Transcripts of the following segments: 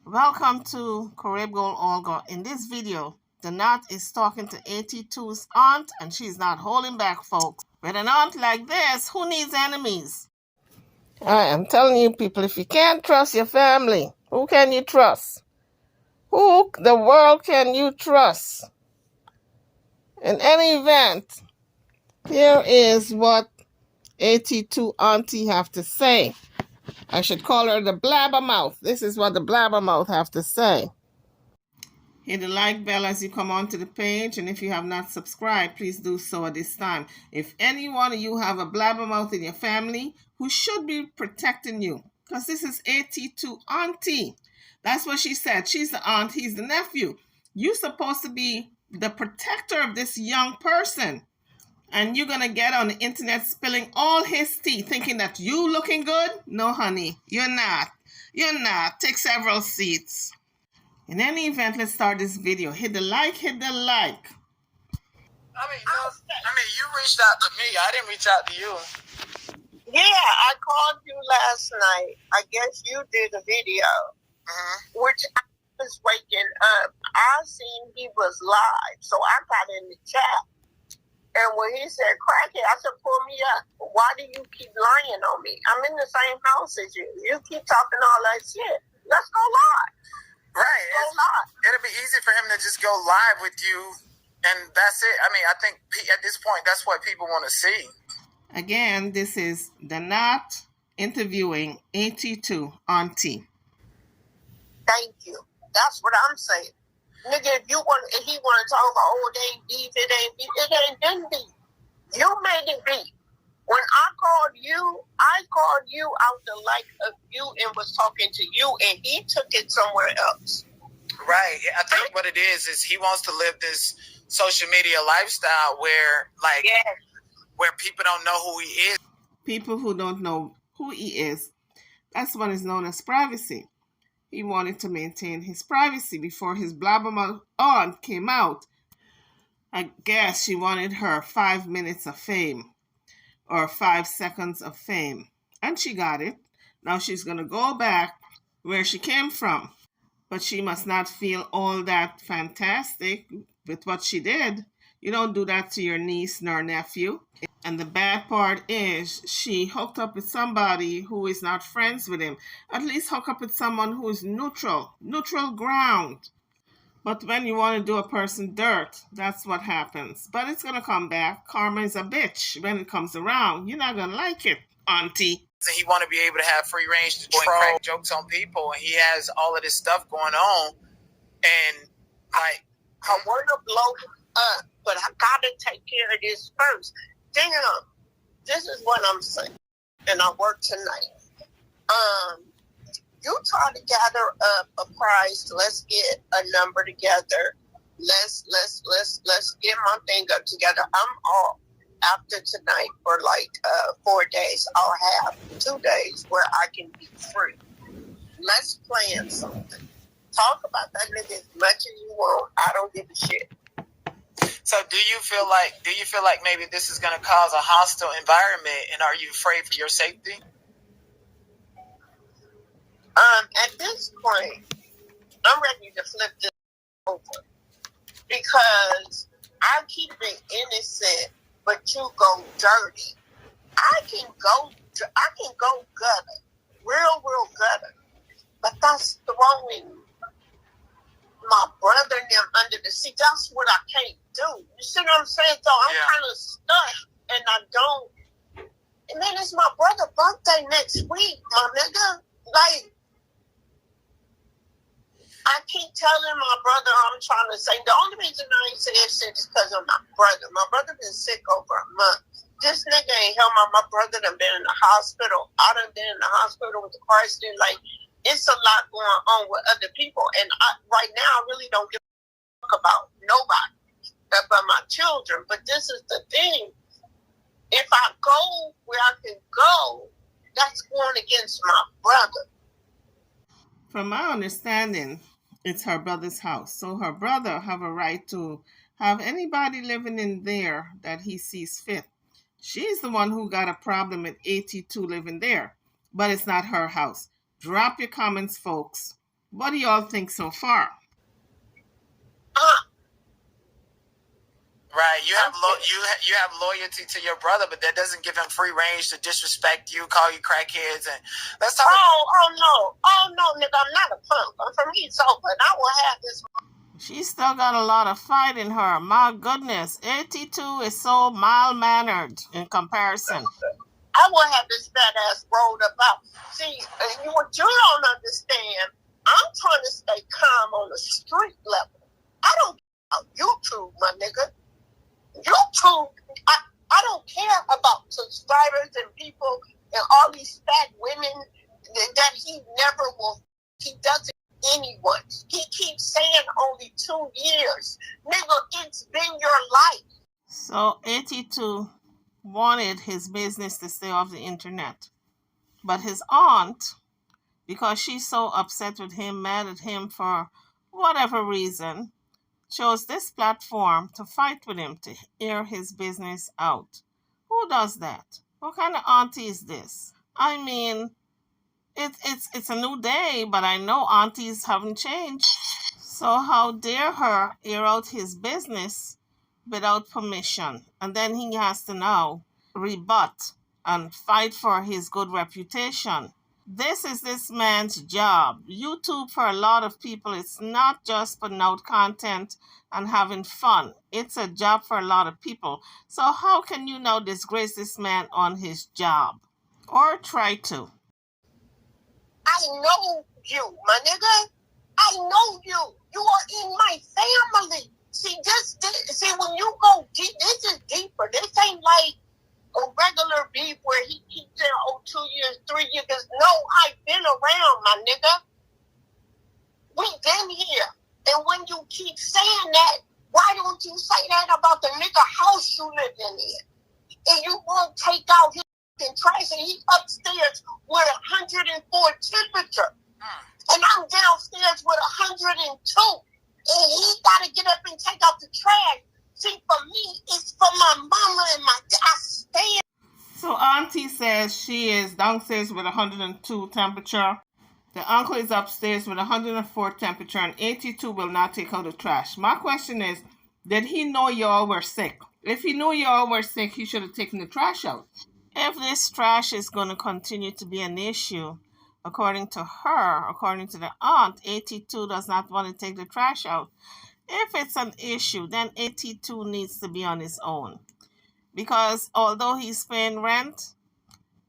Welcome to Carib Gold Olga. In this video, the Nut is talking to AT2's aunt, and she's not holding back, folks. With an aunt like this, who needs enemies? I am telling you, people, if you can't trust your family, who can you trust? Who the world can you trust? In any event, here is what AT2 auntie have to say. I should call her the blabbermouth. This is what the blabbermouth have to say. Hit the like bell as you come onto the page, and if you have not subscribed, please do so at this time. If any one of you have a blabbermouth in your family who should be protecting you, because this is AT2 auntie. That's what she said. She's the aunt, he's the nephew. You're supposed to be the protector of this young person. And you're going to get on the internet spilling all his tea, thinking that you looking good? No, honey, you're not. You're not. Take several seats. In any event, let's start this video. Hit the like, hit the like. You reached out to me. I didn't reach out to you. Yeah, I called you last night. I guess you did a video, which I was waking up. I seen he was live, so I got in the chat. And when he said, "Crackhead," I said, "Pull me up. Why do you keep lying on me? I'm in the same house as you. You keep talking all that shit. Let's go live." Right. It'll be easy for him to just go live with you, and that's it. I think at this point, that's what people want to see. Again, this is the Not interviewing AT2 auntie. Thank you. That's what I'm saying. Nigga, if he want to talk about, oh, it ain't beef, it ain't been beef. You made it beef. When I called you out the like of you and was talking to you, and he took it somewhere else. Right. I think what it is he wants to live this social media lifestyle where people don't know who he is. People who don't know who he is, that's what is known as privacy. He wanted to maintain his privacy before his blabbermouth aunt came out. I guess she wanted her 5 minutes of fame or 5 seconds of fame. And she got it. Now she's going to go back where she came from. But she must not feel all that fantastic with what she did. You don't do that to your niece nor nephew. And the bad part is she hooked up with somebody who is not friends with him. At least hook up with someone who is neutral ground. But when you want to do a person dirt, that's what happens. But it's going to come back. Karma is a bitch when it comes around. You're not going to like it, auntie. He want to be able to have free range to crack jokes on people, and he has all of this stuff going on. And I want to blow up, but I got to take care of this first. Damn, this is what I'm saying, and I work tonight. You try to gather up a prize. Let's get a number together. Let's get my thing up together. I'm off after tonight for 4 days. I'll have 2 days where I can be free. Let's plan something. Talk about that nigga as much as you want. I don't give a shit. So do you feel like maybe this is going to cause a hostile environment, and are you afraid for your safety? At this point, I'm ready to flip this over because I keep it innocent, but you go dirty. I can go gutter, real gutter, but that's throwing my brother and them under the seat. That's what I can't do. You see what I'm saying? So I'm kind of stuck, and I don't. And then it's my brother's birthday next week, my nigga. I keep telling my brother I'm trying to say. The only reason I ain't saying shit is because of my brother. My brother been sick over a month. This nigga ain't helped my brother done been in the hospital. I done been in the hospital with the Christ. It's a lot going on with other people. And right now, I really don't give a fuck about nobody, but my children. But this is the thing. If I go where I can go, that's going against my brother. From my understanding, it's her brother's house. So her brother have a right to have anybody living in there that he sees fit. She's the one who got a problem with AT2 living there. But it's not her house. Drop your comments, folks. What do y'all think so far? Right, you have loyalty to your brother, but that doesn't give him free range to disrespect you, call you crackheads, and let's talk. Oh no, nigga, I'm not a punk. I'm from East Oakland. I will have this. She's still got a lot of fight in her. My goodness, AT2 is so mild-mannered in comparison. I will have this fat ass rolled up out. See, what you don't understand, I'm trying to stay calm on the street level. I don't care about YouTube, my nigga. YouTube, I don't care about subscribers and people and all these fat women that he never will. He doesn't anyone. He keeps saying only 2 years. Nigga, it's been your life. So AT2 wanted his business to stay off the internet. But his aunt, because she's so upset with him, mad at him for whatever reason, chose this platform to fight with him to air his business out. Who does that? What kind of auntie is this? I mean, it's a new day, but I know aunties haven't changed. So how dare her air out his business without permission? And then he has to now rebut and fight for his good reputation. This is this man's job. YouTube, for a lot of people, it's not just putting out content and having fun. It's a job for a lot of people. So how can you now disgrace this man on his job? Or try to? I know you, my nigga. I know you. You are in my family. See, when you go deep, this is deeper. This ain't like a regular beef where he keeps saying, 2 years, 3 years. No, I've been around, my nigga. We've been here. And when you keep saying that, why don't you say that about the nigga house you live in? And you won't take out his trash, and he's upstairs with 104 temperature. And I'm downstairs with 102. And he got to get up and take out the trash. See, for me, it's for my mama and I stand. So auntie says she is downstairs with 102 temperature. The uncle is upstairs with 104 temperature, and AT2 will not take out the trash. My question is, did he know y'all were sick? If he knew y'all were sick, he should have taken the trash out. If this trash is going to continue to be an issue, according to her, according to the aunt, AT2 does not want to take the trash out. If it's an issue, then AT2 needs to be on his own. Because although he's paying rent,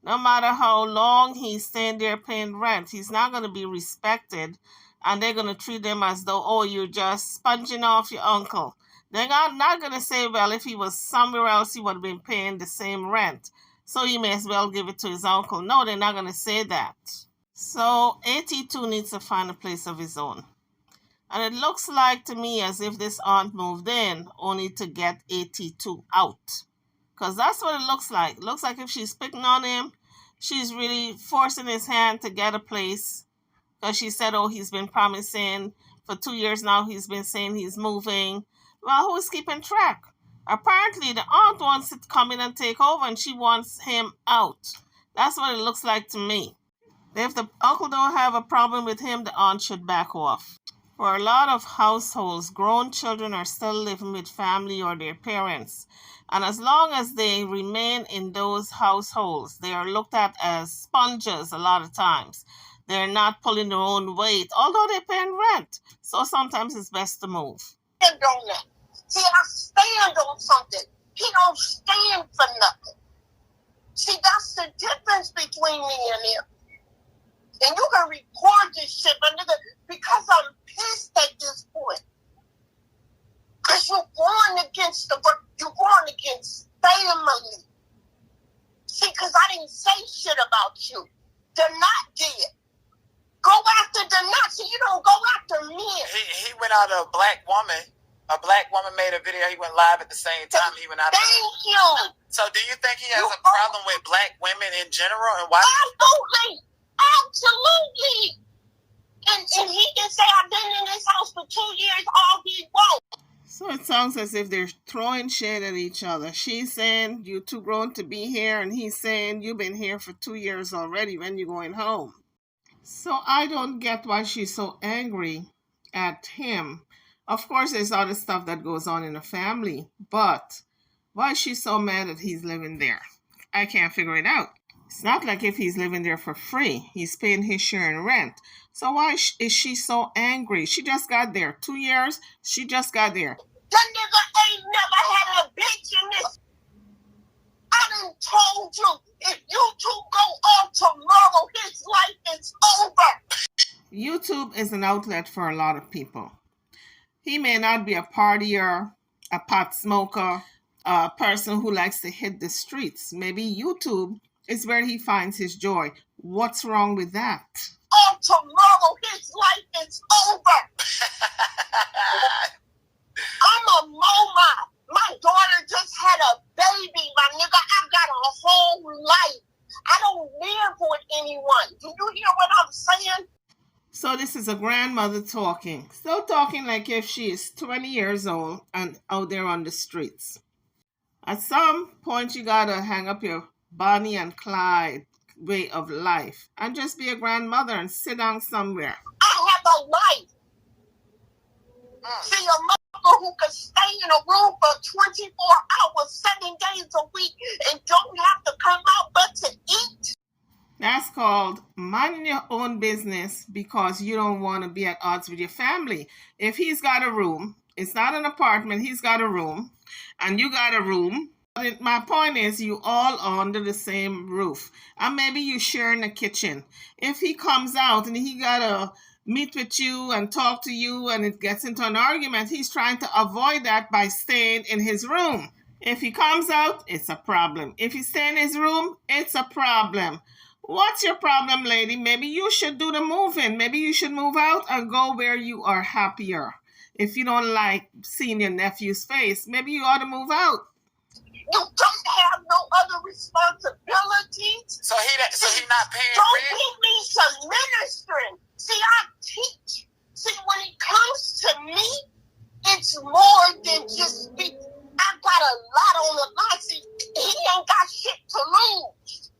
no matter how long he's staying there paying rent, he's not going to be respected. And they're going to treat him as though, you're just sponging off your uncle. They're not going to say, well, if he was somewhere else, he would have been paying the same rent. So he may as well give it to his uncle. No, they're not going to say that. So AT2 needs to find a place of his own. And it looks like to me as if this aunt moved in only to get AT2 out. Because that's what it looks like. It looks like if she's picking on him, she's really forcing his hand to get a place. Because she said, he's been promising for 2 years now. He's been saying he's moving. Well, who's keeping track? Apparently, the aunt wants to come in and take over, and she wants him out. That's what it looks like to me. If the uncle don't have a problem with him, the aunt should back off. For a lot of households, grown children are still living with family or their parents. And as long as they remain in those households, they are looked at as sponges a lot of times. They're not pulling their own weight, although they're paying rent. So sometimes it's best to move. Stand on that. See, I stand on something. He don't stand for nothing. See, that's the difference between me and him. And you can record this shit, my nigga, because I'm pissed at this point. Because you're going against you're going against family. See, because I didn't say shit about you. They're not dead. Go after the Nazi. You don't go after men. He went out a black woman. A black woman made a video. He went live at the same time. He went out. Thank you. So, do you think he has a problem with black women in general? And why? Absolutely. And he can say, I've been in this house for 2 years, all he wants. So it sounds as if they're throwing shade at each other. She's saying, you're too grown to be here. And he's saying, you've been here for 2 years already. When you going home? So I don't get why she's so angry at him. Of course, there's other stuff that goes on in the family, but why is she so mad that he's living there? I can't figure it out. It's not like if he's living there for free. He's paying his share in rent. So why is she so angry? She just got there. 2 years, she just got there. That nigga ain't never had a bitch in this. I done told you, if you two go on tomorrow, his life is over. YouTube is an outlet for a lot of people. He may not be a partier, a pot smoker, a person who likes to hit the streets. Maybe YouTube is where he finds his joy. What's wrong with that? On tomorrow, his life is over. I'm a mama. My daughter just had a baby, my nigga. I got a whole life. I don't live with anyone. Do you hear what I'm saying? So this is a grandmother talking. Still talking like if she is 20 years old and out there on the streets. At some point, you gotta hang up your Bonnie and Clyde way of life and just be a grandmother and sit down somewhere. I have a life. See, a mother who can stay in a room for 24 hours, 7 days a week, and don't have to come out but to eat. That's called minding your own business because you don't want to be at odds with your family. If he's got a room, it's not an apartment, he's got a room, and you got a room. My point is, you all under the same roof. And maybe you share in the kitchen. If he comes out and he got to meet with you and talk to you and it gets into an argument, he's trying to avoid that by staying in his room. If he comes out, it's a problem. If he stays in his room, it's a problem. What's your problem, lady? Maybe you should do the moving. Maybe you should move out and go where you are happier. If you don't like seeing your nephew's face, maybe you ought to move out. You don't have no other responsibilities. So he not paying Don't rent? give me some ministering. See, I teach. See, when it comes to me, it's more than just me. I got a lot on the line. See, he ain't got shit to lose.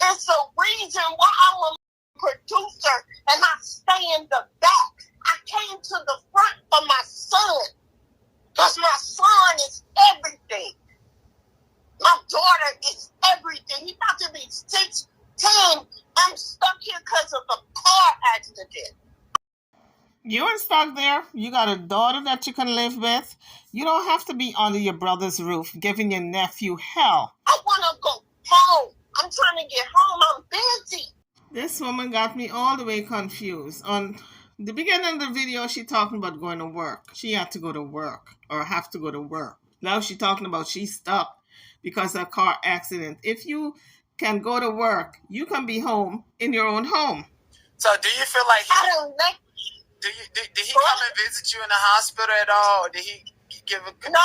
It's a reason why I'm a producer and I stay in the back. I came to the front for my son. Because my son is everything. My daughter is everything. He's about to be 16. I'm stuck here because of a car accident. You ain't stuck there. You got a daughter that you can live with. You don't have to be under your brother's roof giving your nephew hell. I want to go home. I'm trying to get home. I'm busy. This woman got me all the way confused. On the beginning of the video, she talking about going to work. She had to go to work or have to go to work. Now she talking about she's stuck because of a car accident. If you can go to work, you can be home in your own home. So do you feel like I don't like. did he come and visit you in the hospital at all? Did he give a No.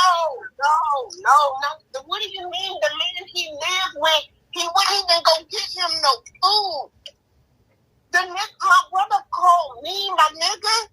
What do you mean? The man he lived with, he wouldn't even go get him no food. The nigga, my brother called me, my nigga.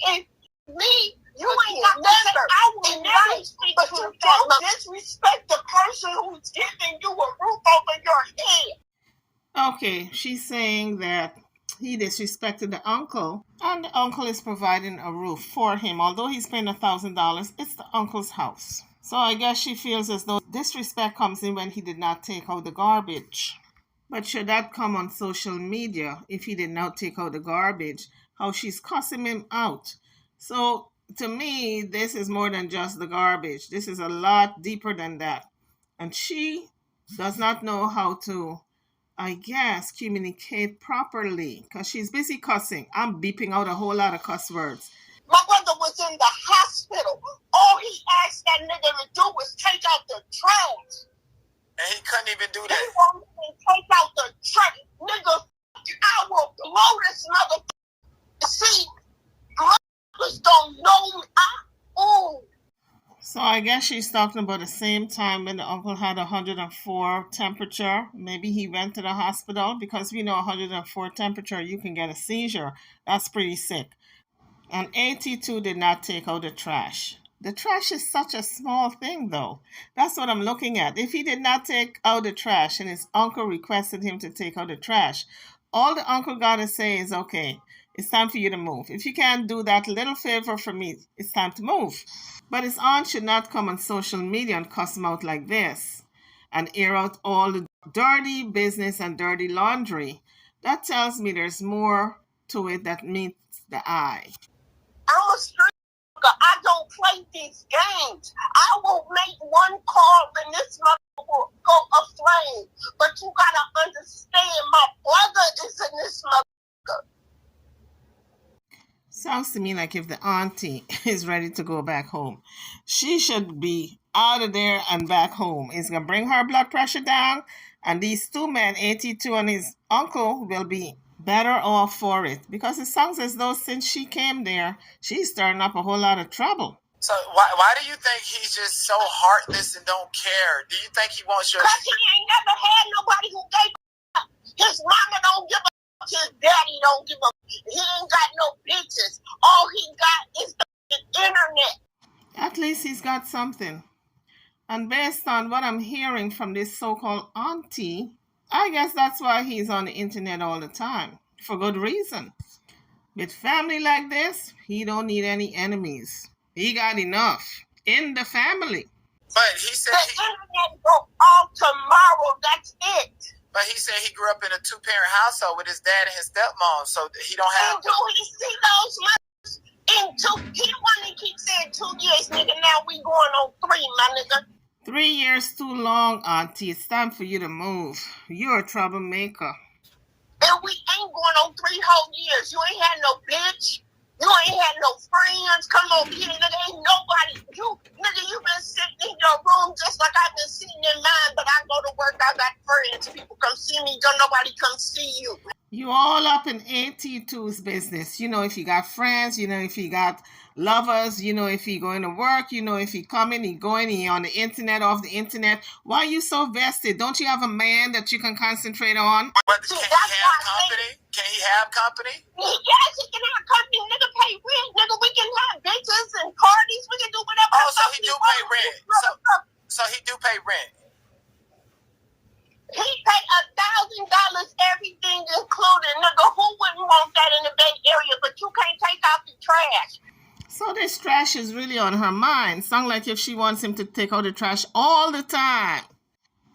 And me, you ain't got to say I will never speak to you. Don't disrespect the person who's giving you a roof over your head. Okay, she's saying that he disrespected the uncle, and the uncle is providing a roof for him. Although he's paying $1,000, it's the uncle's house. So I guess she feels as though disrespect comes in when he did not take out the garbage. But should that come on social media if he did not take out the garbage? How she's cussing him out. So to me, this is more than just the garbage. This is a lot deeper than that. And she does not know how to, I guess, communicate properly because she's busy cussing. I'm beeping out a whole lot of cuss words. My brother was in the hospital. All he asked that nigga to do was take out the trash. And he couldn't even do He that. won't even take out the trash. Nigga, I will blow this motherfucker. See, motherfuckers don't know me. So I guess she's talking about the same time when the uncle had 104 temperature. Maybe he went to the hospital because we know 104 temperature, you can get a seizure. That's pretty sick. And AT2 did not take out the trash. The trash is such a small thing, though. That's what I'm looking at. If he did not take out the trash and his uncle requested him to take out the trash, all the uncle got to say is, okay, it's time for you to move. If you can't do that little favor for me, it's time to move. But his aunt should not come on social media and cuss him out like this and air out all the dirty business and dirty laundry. That tells me there's more to it that meets the eye. I'm a street nigga. I don't play these games. I will make one call and this mother will go aflame. But you gotta understand, my brother is in this mother. Sounds to me like if the auntie is ready to go back home, she should be out of there and back home. It's going to bring her blood pressure down, and these two men, AT2 and his uncle, will be better off for it. Because it sounds as though since she came there, she's stirring up a whole lot of trouble. So why do you think he's just so heartless and don't care? Do you think he wants your... Because he ain't never had nobody who gave up. His mama don't give up. His daddy don't give up. He ain't got no bitches. All he got is the internet. At least he's got something. And based on what I'm hearing from this so-called auntie, I guess that's why he's on the internet all the time. For good reason. With family like this, he don't need any enemies. He got enough in the family. But he said the internet go off tomorrow. That's it. But he said he grew up in a two-parent household with his dad and his stepmom, so he don't have... And do he see those mothers in 2? He wanted to keep saying 2 years, nigga. Now we going on 3, my nigga. 3 years too long, auntie. It's time for you to move. You're a troublemaker. And we ain't going on 3 whole years. You ain't had no bitch. You ain't had no friends. Come on, kid. Nigga, ain't nobody. Nigga, you been sitting in your room just like I've been sitting in mine, but I go to work, I got friends. People come see me. Don't nobody come see you. You all up in AT2's business. You know if you got friends, you know if you got lovers, you know if he going to work, you know if he coming, he going, he on the internet, off the internet. Why are you so vested? Don't you have a man that you can concentrate on? But can he have company? Can he have company? Yes, he can have company. Nigga pay rent. Nigga, we can have bitches and parties. We can do whatever. Oh, so he do pay rent. So he do pay rent. He pay $1,000, everything included. Nigga, who wouldn't want that in the Bay Area? But you can't take out the trash. So this trash is really on her mind. Sound like if she wants him to take out the trash all the time.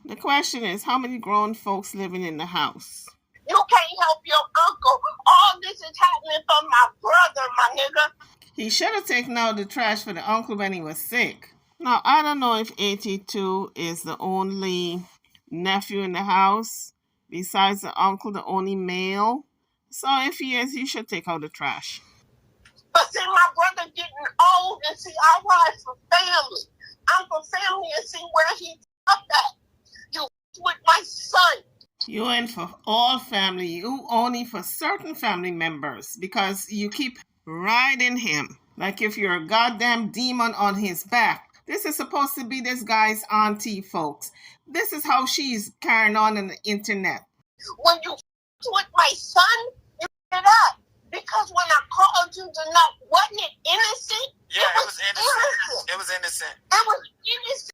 The question is, how many grown folks living in the house? You can't help your uncle. All this is happening for my brother, my nigga. He should have taken out the trash for the uncle when he was sick. Now, I don't know if AT2 is the only nephew in the house, besides the uncle, the only male. So if he is, he should take out the trash. But see, my brother getting old, and see, I ride for family. I'm for family and see where he's up at. You with my son. You ain't for all family. You only for certain family members because you keep riding him like if you're a goddamn demon on his back. This is supposed to be this guy's auntie, folks. This is how she's carrying on the internet. When you with my son, you get up. Because when I called you to know, wasn't it innocent? Yeah, it was innocent. It was innocent. It was innocent.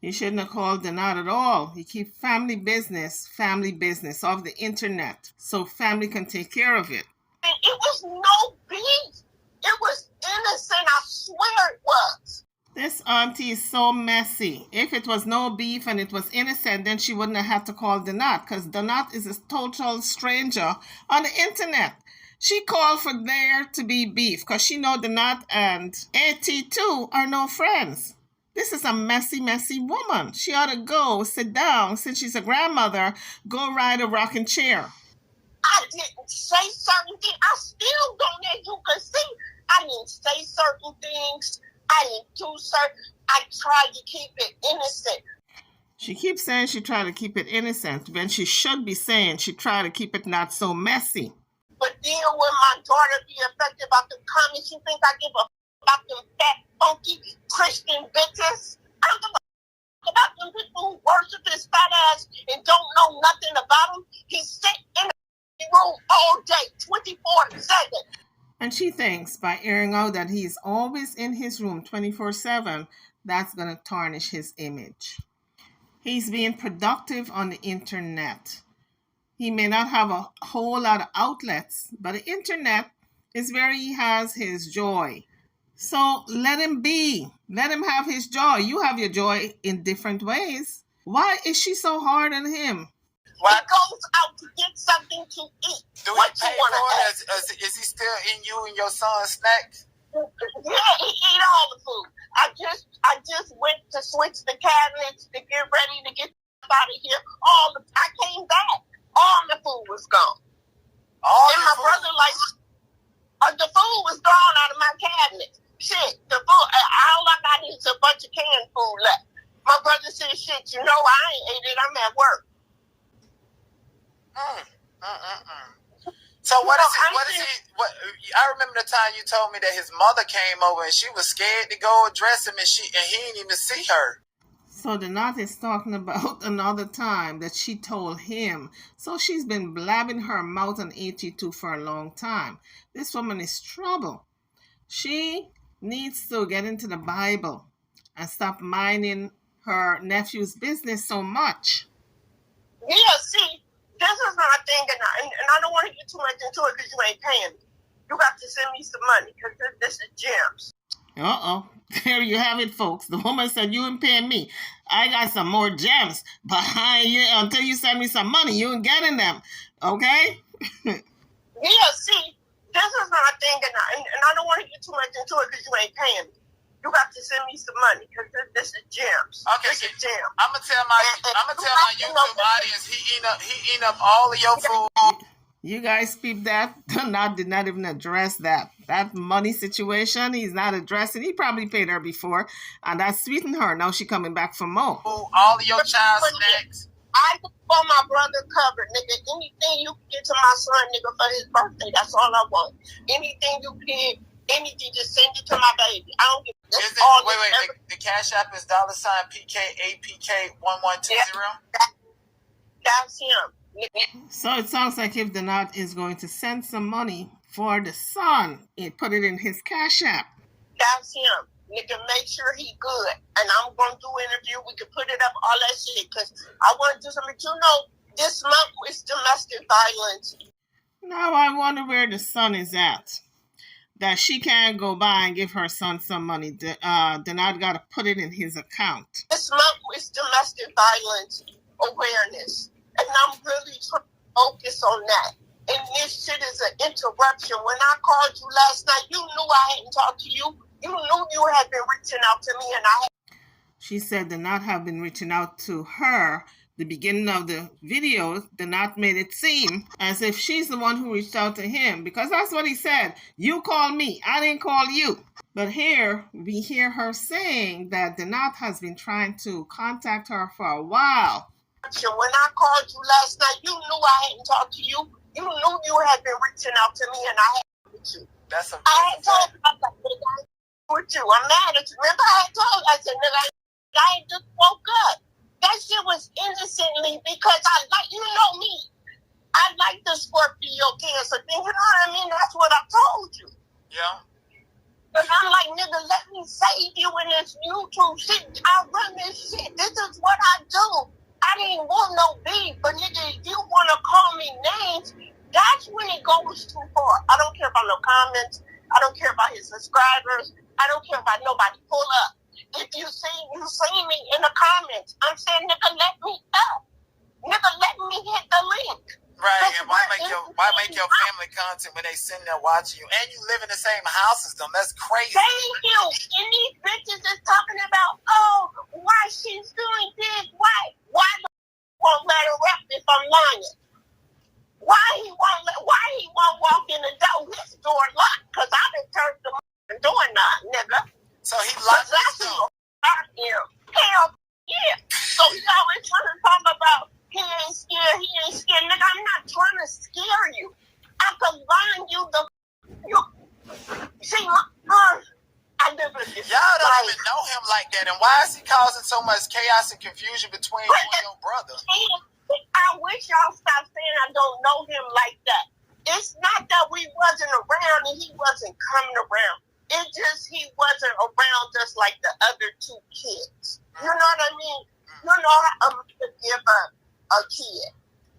You shouldn't have called them out at all. You keep family business off the internet so family can take care of it. And it was no beef. It was innocent. I swear it was. This auntie is so messy. If it was no beef and it was innocent, then she wouldn't have had to call Donat because Donat is a total stranger on the internet. She called for there to be beef because she know Donat and AT2 are no friends. This is a messy, messy woman. She ought to go sit down. Since she's a grandmother, go ride a rocking chair. I didn't say certain things. I still don't, as you can see. I didn't say certain things. I didn't do certain. I tried to keep it innocent. She keeps saying she tried to keep it innocent when she should be saying she tried to keep it not so messy. But then when my daughter be affected about the comments, you think I give a about them fat, funky Christian bitches? I don't give a about them people who worship his fat ass and don't know nothing about him. He sit in the room all day, 24/7. And she thinks by airing out that he's always in his room 24/7, that's going to tarnish his image. He's being productive on the internet. He may not have a whole lot of outlets, but the internet is where he has his joy. So let him be. Let him have his joy. You have your joy in different ways. Why is she so hard on him? Why? He goes out to get something to eat. Do he pay for it? Is he still in you and your son's snacks? Yeah, he eat all the food. I just went to switch the cabinets to get ready to get out of here. I came back. All the food was gone. And my brother the food was gone out of my cabinet. Shit, the food. All I got is a bunch of canned food left. My brother said, "Shit, I ain't ate it. I'm at work." So what is he? I remember the time you told me that his mother came over and she was scared to go address him, and he didn't even see her. So the knot is talking about another time that she told him. So she's been blabbing her mouth on AT2 for a long time. This woman is trouble. She needs to get into the Bible and stop minding her nephew's business so much. Yeah, see, this is my thing, and I don't want to get too much into it because you ain't paying me. You got to send me some money because this is gems. Uh-oh. There you have it, folks. The woman said, "You ain't paying me. I got some more gems, but until you send me some money, you ain't getting them." Okay? Yeah, see, this is my thing, and I don't want to get too much into it because you ain't paying me. You got to send me some money because this is gems. Okay, this is gems. I'm gonna tell my YouTube audience he eating up all of your food. You guys peep that? Did not even address that. That money situation, he's not addressing. He probably paid her before, and that sweetened her. Now she coming back for more. All of your child snacks. I just want my brother covered, nigga. Anything you can get to my son, nigga, for his birthday, that's all I want. Anything you can, anything, just send it to my baby. I don't give the Cash App is $PKAPK1120? Yeah, that's him. So it sounds like if the knot is going to send some money for the son, put it in his Cash App. That's him. Nigga, make sure he good. And I'm going to do an interview. We can put it up, all that shit. Because I want to do something. This month is domestic violence. Now I wonder where the son is at. That she can't go by and give her son some money. The knot got to put it in his account. This month is domestic violence awareness. And I'm really trying to focus on that. And this shit is an interruption. When I called you last night, you knew I hadn't talked to you. You knew you had been reaching out to me, and She said the knot have been reaching out to her. The beginning of the video, the knot made it seem as if she's the one who reached out to him, because that's what he said. You called me. I didn't call you. But here, we hear her saying that the knot has been trying to contact her for a while. When I called you last night, you knew I hadn't talked to you. You knew you had been reaching out to me, and I had with you. I had told you about that, nigga. With you, I'm mad at you. Remember, I said, nigga, I just woke up. That shit was innocently because you know me. I like the Scorpio Cancer thing. You know what I mean? That's what I told you. Yeah. But I'm like, nigga, let me save you in this YouTube shit. I run this shit. This is what I do. I didn't want no beef, but nigga, if you want to call me names, that's when it goes too far. I don't care about no comments. I don't care about his subscribers. I don't care about nobody. Pull up. If you see me in the comments, I'm saying, nigga, let me up. Nigga, let me hit the link. Right, and why make your family content when they sitting there watching you? And you live in the same house as them. That's crazy. Thank you. And these bitches is talking about, why she's doing this. Why the won't let her up if I'm lying? Why he won't walk in the door? His door locked, because I've been turned the door knob, nigga. So he locked his door. Hell yeah. So you always trying to talk about he ain't scared. Nigga, I'm not trying to scare you. I could line you see, I live in this. Y'all don't even know him like that. And why is he causing so much chaos and confusion between you and your brother? I wish y'all stop saying I don't know him like that. It's not that we wasn't around honey, he wasn't coming around. It just, he wasn't around just like the other two kids. You know what I mean? You know how to give a kid.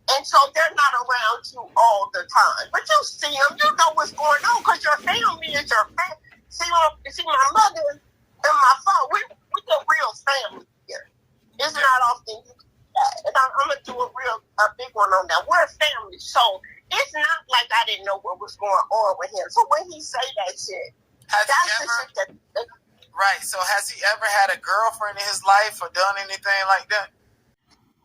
And so they're not around you all the time. But you see them, you know what's going on, because your family is your family. See, my mother and my father, we're a real family here. It's not often you do that. And I'm going to do a big one on that. We're a family. So it's not like I didn't know what was going on with him. So when he say that shit, right, so has he ever had a girlfriend in his life or done anything like that?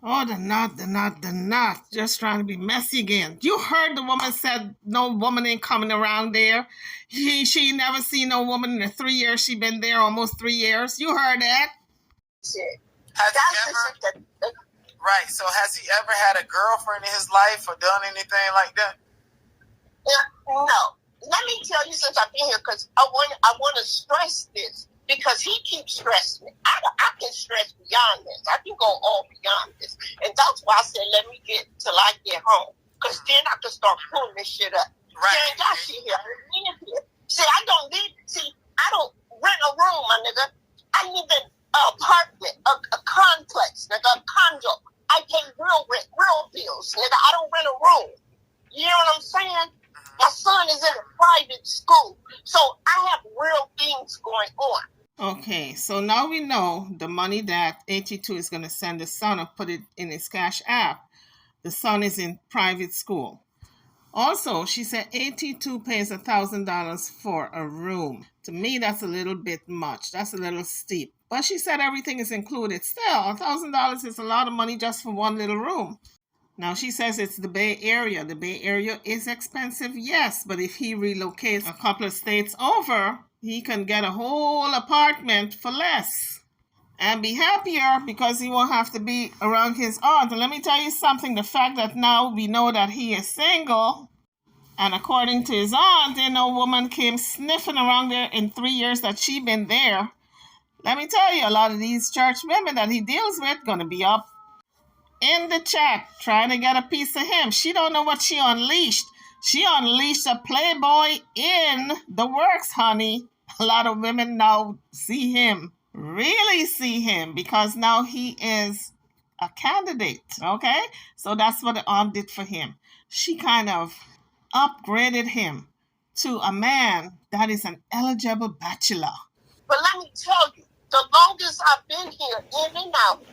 Oh, the not. Just trying to be messy again. You heard the woman said no woman ain't coming around there. She never seen no woman in the 3 years she been there, almost 3 years. You heard that? Shit. Right, so has he ever had a girlfriend in his life or done anything like that? Yeah, no. Let me tell you since I've been here, because I want to stress this. Because he keeps stressing me. I can stress beyond this. I can go all beyond this. And that's why I said, let me get till I get home. Because then I can start pulling this shit up. Right. See, I ain't got shit here. I live here. See, I don't rent a room, my nigga. I live in an apartment, a complex, nigga, a condo. I pay real rent, real bills, nigga. I don't rent a room. You know what I'm saying? My son is in a private school. So I have real things going on. Okay, so now we know the money that AT2 is going to send the son and put it in his Cash App. The son is in private school. Also, she said AT2 pays $1,000 for a room. To me, that's a little bit much. That's a little steep. But she said everything is included. Still, $1,000 is a lot of money just for one little room. Now, she says it's the Bay Area. The Bay Area is expensive, yes. But if he relocates a couple of states over, he can get a whole apartment for less and be happier because he won't have to be around his aunt. And let me tell you something, the fact that now we know that he is single, and according to his aunt, no woman came sniffing around there in 3 years that she been there. Let me tell you, a lot of these church women that he deals with going to be up in the chat trying to get a piece of him. She don't know what she unleashed. She unleashed a playboy in the works, honey. A lot of women now see him, really see him, because now he is a candidate, okay? So that's what the aunt did for him. She kind of upgraded him to a man that is an eligible bachelor. But let me tell you, the longest I've been here, in and out,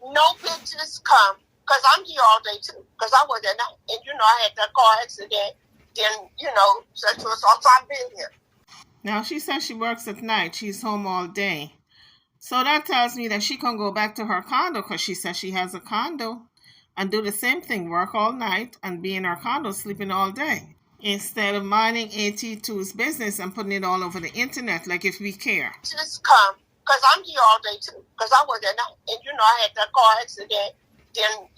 no bitches come, because I'm here all day too, because I work at night. And I had that car accident, then, sexual assault, so I've been here. Now, she says she works at night. She's home all day. So that tells me that she can go back to her condo, because she says she has a condo, and do the same thing, work all night and be in her condo sleeping all day, instead of minding AT2's business and putting it all over the internet like if we care. Just come, because I'm here all day too, because I work at night. And, I had that car accident, then,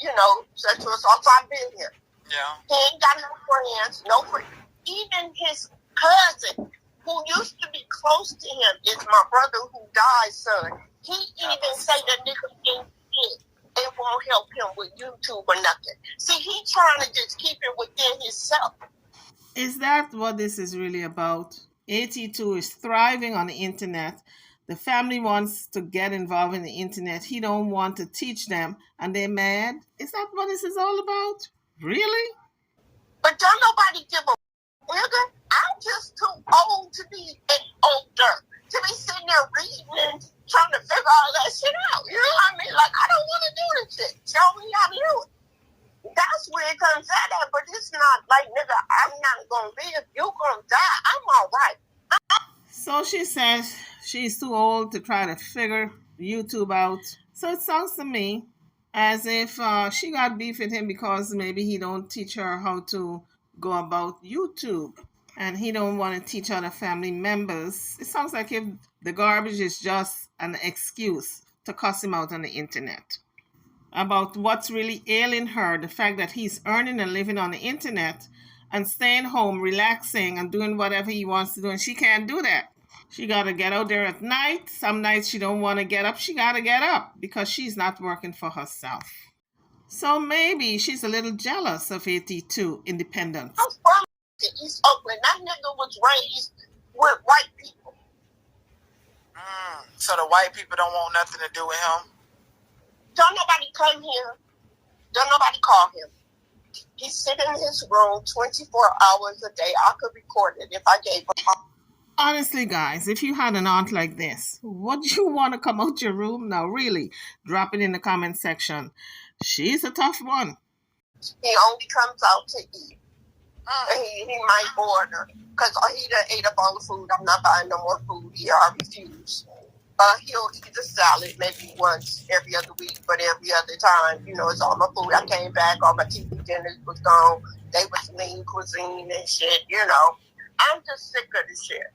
sexual assault, so I've been here. Yeah. He ain't got no friends. Even his cousin, who used to be close to him, is my brother who died, son. He even say the nigga ain't shit. It won't help him with YouTube or nothing. See, he trying to just keep it within himself. Is that what this is really about? AT2 is thriving on the internet. The family wants to get involved in the internet. He don't want to teach them, and they're mad. Is that what this is all about? Really? But don't nobody give a nigga. I'm just too old to be older to be sitting there reading and trying to figure all that shit out. You know what I mean? Like, I don't want to do this shit. Show me how to do it. That's where it comes at, but it's not like, nigga, I'm not going to live. You're going to die. I'm all right. So she says she's too old to try to figure YouTube out. So it sounds to me as if she got beef with him because maybe he don't teach her how to go about YouTube. And he don't want to teach other family members. It sounds like if the garbage is just an excuse to cuss him out on the internet. About what's really ailing her, the fact that he's earning and living on the internet and staying home, relaxing and doing whatever he wants to do. And she can't do that. She got to get out there at night. Some nights she don't want to get up. She got to get up because she's not working for herself. So maybe she's a little jealous of AT2 independence. in East Oakland. That nigga was raised with white people. So the white people don't want nothing to do with him? Don't nobody come here. Don't nobody call him. He sit in his room 24 hours a day. I could record it if I gave him. Honestly, guys, if you had an aunt like this, would you want to come out your room? Now, really, drop it in the comment section. She's a tough one. He only comes out to eat. He might order because he done ate up all the food. I'm not buying no more food here. I refuse. He'll eat a salad maybe once every other week, but every other time, it's all my food. I came back, all my TV dinners was gone. They was lean cuisine and shit, I'm just sick of this shit.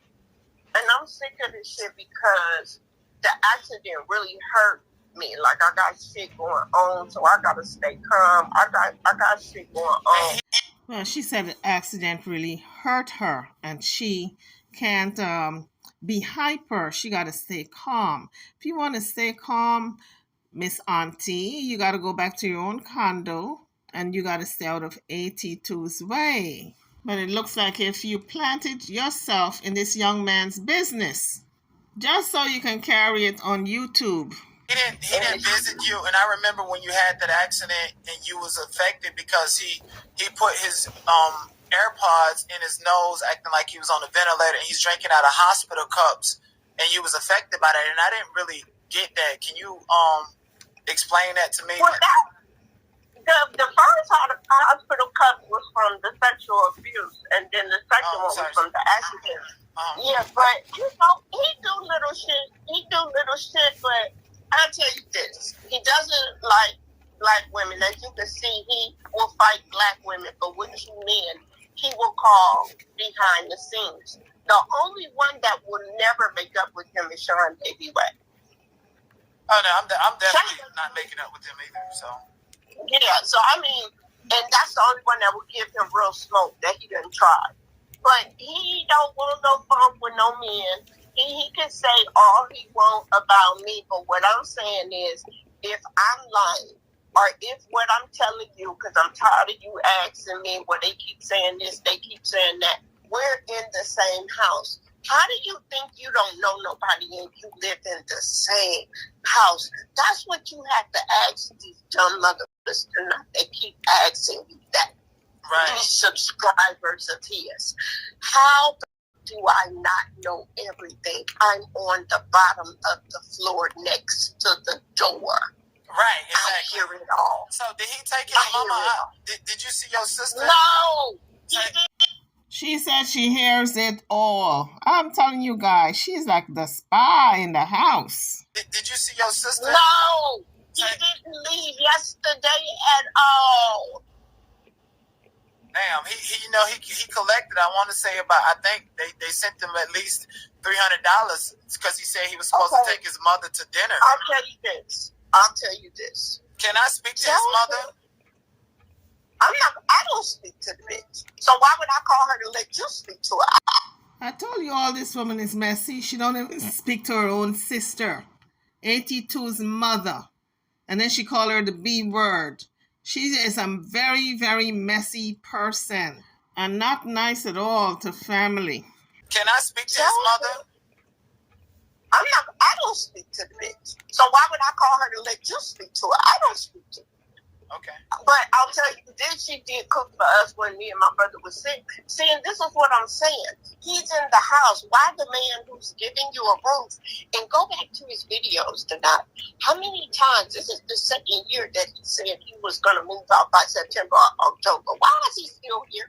And I'm sick of this shit because the accident really hurt me. Like, I got shit going on, so I gotta stay calm. I got shit going on. Well, she said the accident really hurt her, and she can't be hyper. She got to stay calm. If you want to stay calm, Miss Auntie, you got to go back to your own condo, and you got to stay out of AT2's way. But it looks like if you planted yourself in this young man's business, just so you can carry it on YouTube. He didn't visit you, and I remember when you had that accident and you was affected because he put his AirPods in his nose, acting like he was on a ventilator, and he's drinking out of hospital cups, and you was affected by that, and I didn't really get that. Can you explain that to me? Well, the first hospital cup was from the sexual abuse, and then the second one was from the accident. Yeah, but he do little shit. But I'll tell you this: he doesn't like black women. As you can see, he will fight black women, but with you men, he will call behind the scenes. The only one that will never make up with him is Sean Baby Way. Oh no, I'm definitely not making up with him either. So yeah, and that's the only one that will give him real smoke that he didn't try. But he don't want no fun with no men. He can say all he wants about me, but what I'm saying is, if I'm lying, or if what I'm telling you, because I'm tired of you asking me, well, they keep saying this, they keep saying that, we're in the same house. How do you think you don't know nobody and you live in the same house? That's what you have to ask these dumb motherfuckers tonight. They keep asking you that. Right. These subscribers of his. How do I not know everything? I'm on the bottom of the floor next to the door. Right, exactly. I hear it all. So did he take his mama out? Did you see your sister? No, he didn't. She said she hears it all. I'm telling you guys, she's like the spy in the house. Did you see your sister? No, he didn't leave yesterday at all. Damn, he collected. I want to say about. I think they sent him at least $300 because he said he was supposed to take his mother to dinner. I'll tell you this. Can I speak to his mother? I don't speak to the bitch. So why would I call her to let you speak to her? I told you all this woman is messy. She don't even speak to her own sister, AT2's mother. And then she called her the B word. She is a very, very messy person and not nice at all to family. Can I speak to his mother? I don't speak to the bitch. So why would I call her to let you speak to her? I don't speak to her. Okay. But I'll tell you this, she did cook for us when me and my brother was sick. See, and this is what I'm saying. He's in the house. Why the man who's giving you a roof? And go back to his videos tonight. How many times, this is the second year that he said he was going to move out by September or October. Why is he still here?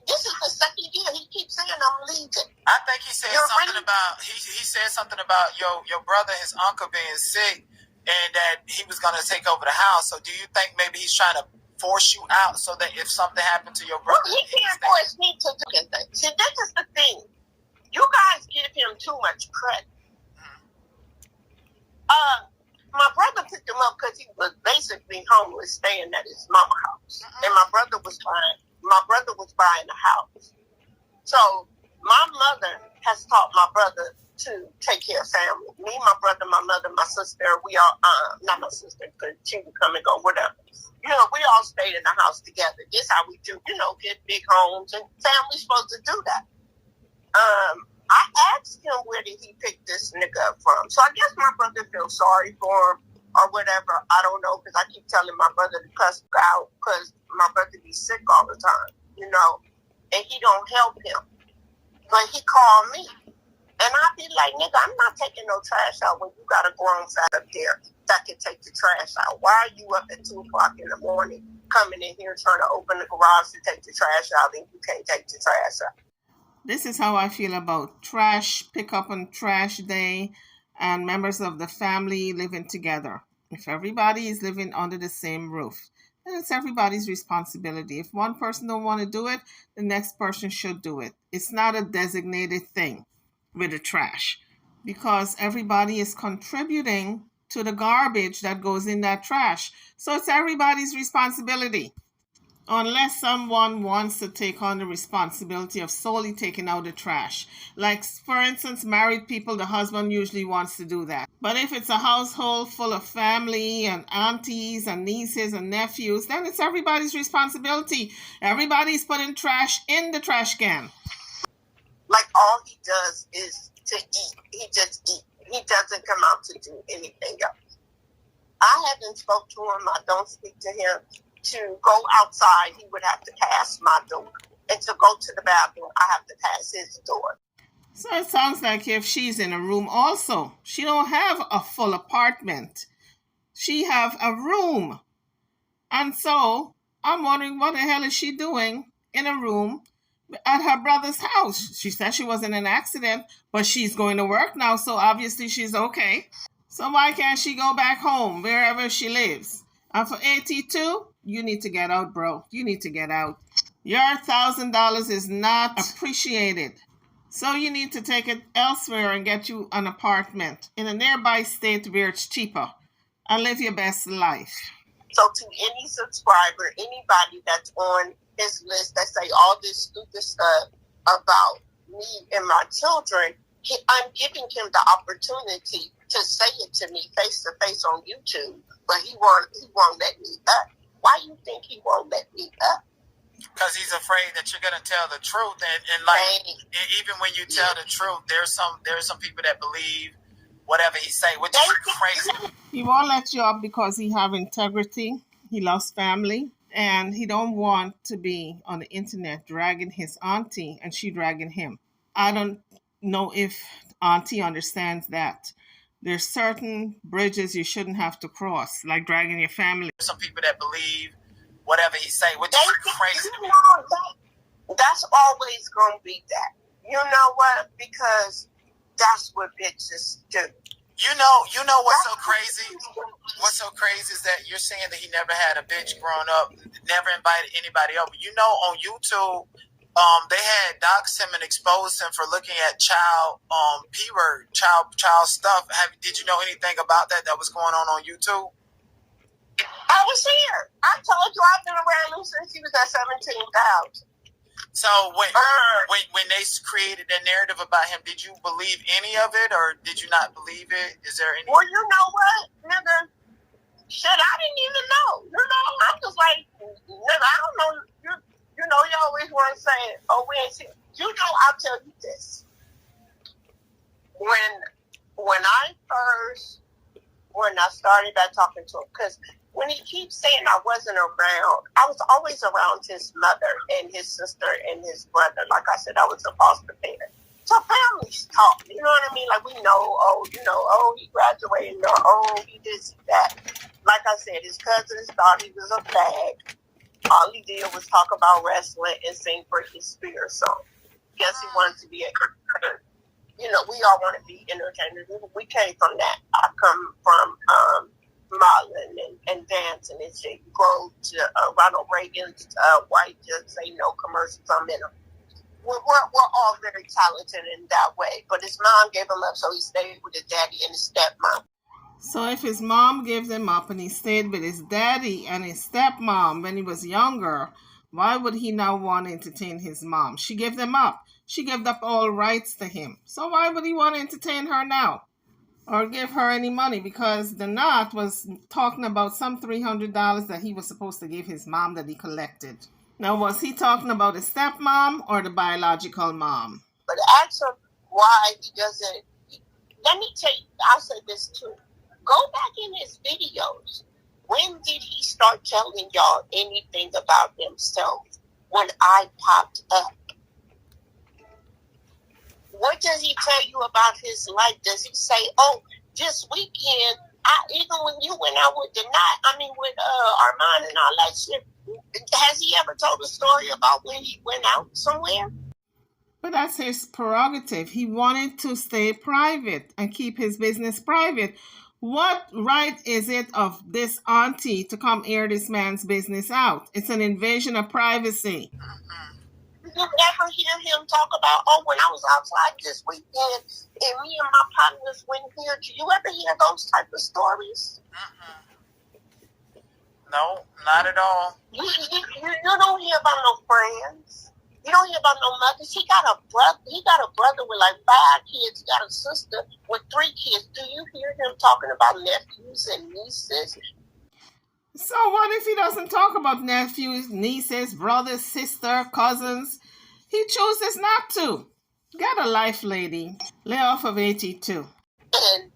This is the second year. He keeps saying I'm leaving. I think he said something about, he said something about your brother, his uncle being sick. And that he was going to take over the house. So do you think maybe he's trying to force you out so that if something happened to your brother... Well, he can't force me to do anything. See, this is the thing. You guys give him too much credit. My brother picked him up because he was basically homeless, staying at his mama's house. And my brother was buying a house. So my mother has taught my brother to take care of family. Me, my brother, my mother, my sister, we all, not my sister, because she would come and go, whatever. You know, we all stayed in the house together. This how we do, you know, get big homes, and family's supposed to do that. I asked him where did he pick this nigga up from. So I guess my brother feels sorry for him or whatever. I don't know, because I keep telling my brother to cuss out because my brother be sick all the time, you know, and he don't help him. But he called me. And I'd be like, nigga, I'm not taking no trash out when you got a grown fat up there that can take the trash out. Why are you up at 2 o'clock in the morning coming in here trying to open the garage to take the trash out and you can't take the trash out? This is how I feel about trash pickup and trash day and members of the family living together. If everybody is living under the same roof, then it's everybody's responsibility. If one person don't want to do it, the next person should do it. It's not a designated thing with the trash because everybody is contributing to the garbage that goes in that trash. So it's everybody's responsibility. Unless someone wants to take on the responsibility of solely taking out the trash. Like, for instance, married people, the husband usually wants to do that. But if it's a household full of family and aunties and nieces and nephews, then it's everybody's responsibility. Everybody's putting trash in the trash can. Like, all he does is to eat. He just eats. He doesn't come out to do anything else. I haven't spoke to him. I don't speak to him. To go outside, he would have to pass my door. And to go to the bathroom, I have to pass his door. So it sounds like if she's in a room also, she don't have a full apartment. She have a room. And so I'm wondering what the hell is she doing in a room at her brother's house? She said she was in an accident, but she's going to work now, so obviously she's okay. So why can't she go back home, wherever she lives? And for AT2, you need to get out, bro. You need to get out. Your $1,000 is not appreciated. So you need to take it elsewhere and get you an apartment in a nearby state where it's cheaper and live your best life. So to any subscriber, anybody that's on his list that say all this stupid stuff about me and my children, I'm giving him the opportunity to say it to me face to face on YouTube, but he won't let me up. Why do you think he won't let me up? Because he's afraid that you're gonna tell the truth, and like even when you tell the truth, there's some people that believe whatever he say, which is crazy. He won't let you up because he have integrity. He loves family, and he don't want to be on the internet dragging his auntie and she dragging him. I don't know if auntie understands that. There's certain bridges you shouldn't have to cross, like dragging your family. Some people that believe whatever he say, which is crazy. You know, that's always going to be that. You know what? Because that's what bitches do. You know what's so crazy? What's so crazy is that you're saying that he never had a bitch growing up, never invited anybody over. You know, on YouTube, they had doxed him and exposed him for looking at child P-word, child stuff. Did you know anything about that was going on YouTube? I was here. I told you I've been around him since he was at 17,000. So when they created that narrative about him, did you believe any of it or did you not believe it? Is there any? Well, you know what, nigga? Shit, I didn't even know. You know, I'm just like, nigga, I don't know. You know, you always want to say, oh, we ain't seen. You know, I'll tell you this. When I started back talking to him, because when he keeps saying I wasn't around, I was always around his mother and his sister and his brother. Like I said, I was a foster parent. So families talk, you know what I mean? Like we know, he graduated, or he this, that. Like I said, his cousins thought he was a fag. All he did was talk about wrestling and sing Britney Spears song. Guess he wanted to be entertainer. You know, we all want to be entertainers. We came from that. I come from modeling and dancing and shit. Go to Ronald Reagan's White Just Say No commercials. I'm in them. We're all very talented in that way. But his mom gave him up, so he stayed with his daddy and his stepmom. So if his mom gave him up and he stayed with his daddy and his stepmom when he was younger, Why would he now want to entertain his mom? She gave them up. She gave up all rights to him. So why would he want to entertain her now? Or give her any money? Because the knot was talking about some $300 that he was supposed to give his mom that he collected. Now, was he talking about the stepmom or the biological mom? But ask him why he doesn't. Let me tell you, I'll say this too. Go back in his videos. When did he start telling y'all anything about himself? When I popped up. What does he tell you about his life? Does he say, oh, this weekend, even when you went out with with Armand and all that shit, has he ever told a story about when he went out somewhere? But that's his prerogative. He wanted to stay private and keep his business private. What right is it of this auntie to come air this man's business out? It's an invasion of privacy. You never hear him talk about, oh, when I was outside this weekend and me and my partners went here. Do you ever hear those type of stories? No, not at all. You don't hear about no friends. You don't hear about no mothers. He got a brother with like 5 kids. He got a sister with 3 kids. Do you hear him talking about nephews and nieces? So what if he doesn't talk about nephews, nieces, brothers, sister, cousins? He chooses not to. Get a life, lady. Lay off of AT2. And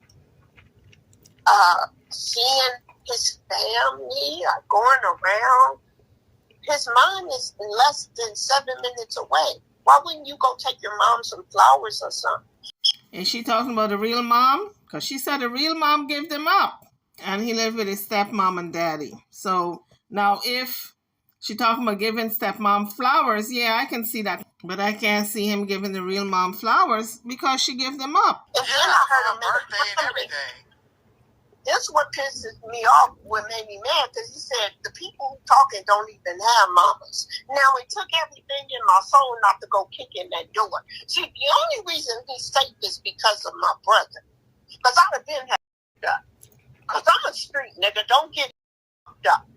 seeing his family going around, his mom is less than 7 minutes away. Why wouldn't you go take your mom some flowers or something? Is she talking about the real mom? Because she said the real mom gave them up. And he lived with his stepmom and daddy. So now if she talking about giving stepmom flowers, yeah, I can see that. But I can't see him giving the real mom flowers because she gave them up. And then I heard him birthday and everything. This is what pisses me off, what made me mad, because he said the people who talking don't even have mamas. Now, it took everything in my soul not to go kick in that door. See, the only reason he's safe is because of my brother. Because I'd have been hacked up. Because I'm a street nigga, don't get up.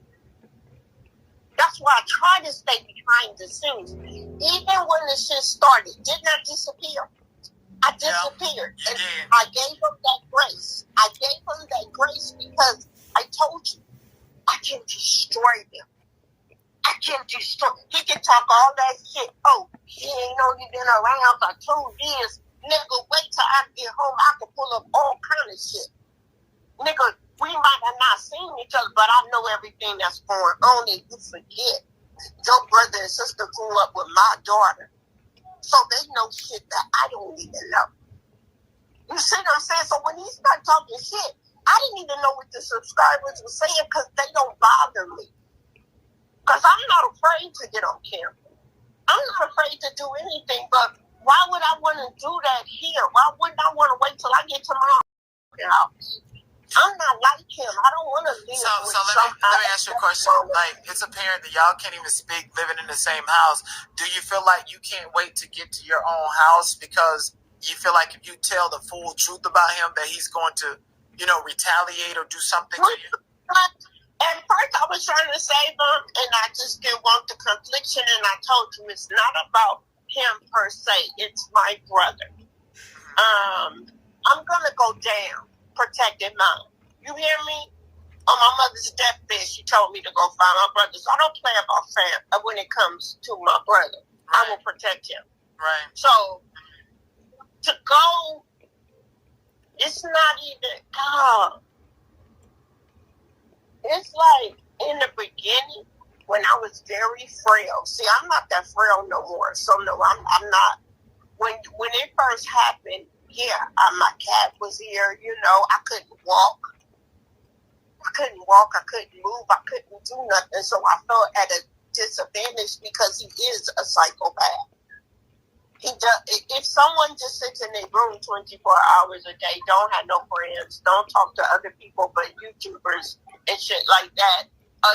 That's why I try to stay behind the scenes. Even when the shit started, didn't I disappear? I disappeared. Yeah, and I gave him that grace. I gave him that grace because I told you, I can destroy him. I can destroy. He can talk all that shit. Oh, he ain't only been around for 2 years. Nigga, wait till I get home. I can pull up all kind of shit. Nigga, we might have not seen each other, but I know everything that's going on, and you forget. Your brother and sister grew up with my daughter. So they know shit that I don't even know. You see what I'm saying? So when he started talking shit, I didn't even know what the subscribers were saying because they don't bother me. Because I'm not afraid to get on camera. I'm not afraid to do anything, but why would I want to do that here? Why wouldn't I want to wait till I get to my house? I'm not like him. I don't want to live with So let me ask you a question. Like, it's apparent that y'all can't even speak living in the same house. Do you feel like you can't wait to get to your own house because you feel like if you tell the full truth about him that he's going to, retaliate or do something to you? At first, I was trying to save him, and I just didn't want the confliction, and I told you it's not about him per se. It's my brother. I'm going to go down. Protected mom. You hear me? On my mother's deathbed, she told me to go find my brother. So I don't play about fam when it comes to my brother. Right. I will protect him. Right. So to go, it's not even. It's like in the beginning when I was very frail. See, I'm not that frail no more. So no, I'm not. When it first happened. Yeah, my cat was here, I couldn't walk. I couldn't move, I couldn't do nothing. So I felt at a disadvantage because he is a psychopath. If someone just sits in their room 24 hours a day, don't have no friends, don't talk to other people but YouTubers and shit like that,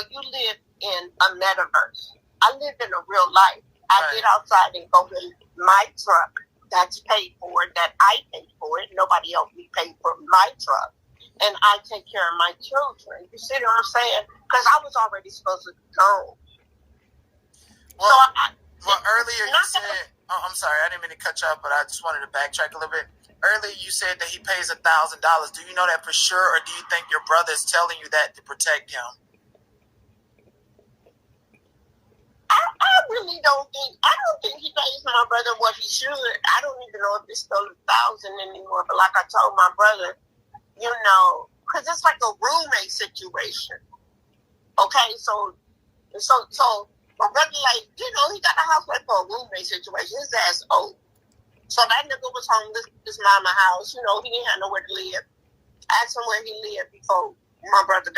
you live in a metaverse. I live in a real life. I get outside and go in my truck. That's paid for, that I pay for it. Nobody else me pay for my truck. And I take care of my children. You see what I'm saying? Because I was already supposed to be gone. Well, earlier you said, I'm sorry, I didn't mean to cut you off, but I just wanted to backtrack a little bit. Earlier you said that he pays $1,000. Do you know that for sure, or do you think your brother is telling you that to protect him? I really don't think he pays my brother what he should. I don't even know if it's still 1,000 anymore. But like I told my brother, because it's like a roommate situation. Okay, so my brother, like, he got a house like for a roommate situation. His ass old. So that nigga was home this mama house. He didn't have nowhere to live. Asked him where he lived before my brother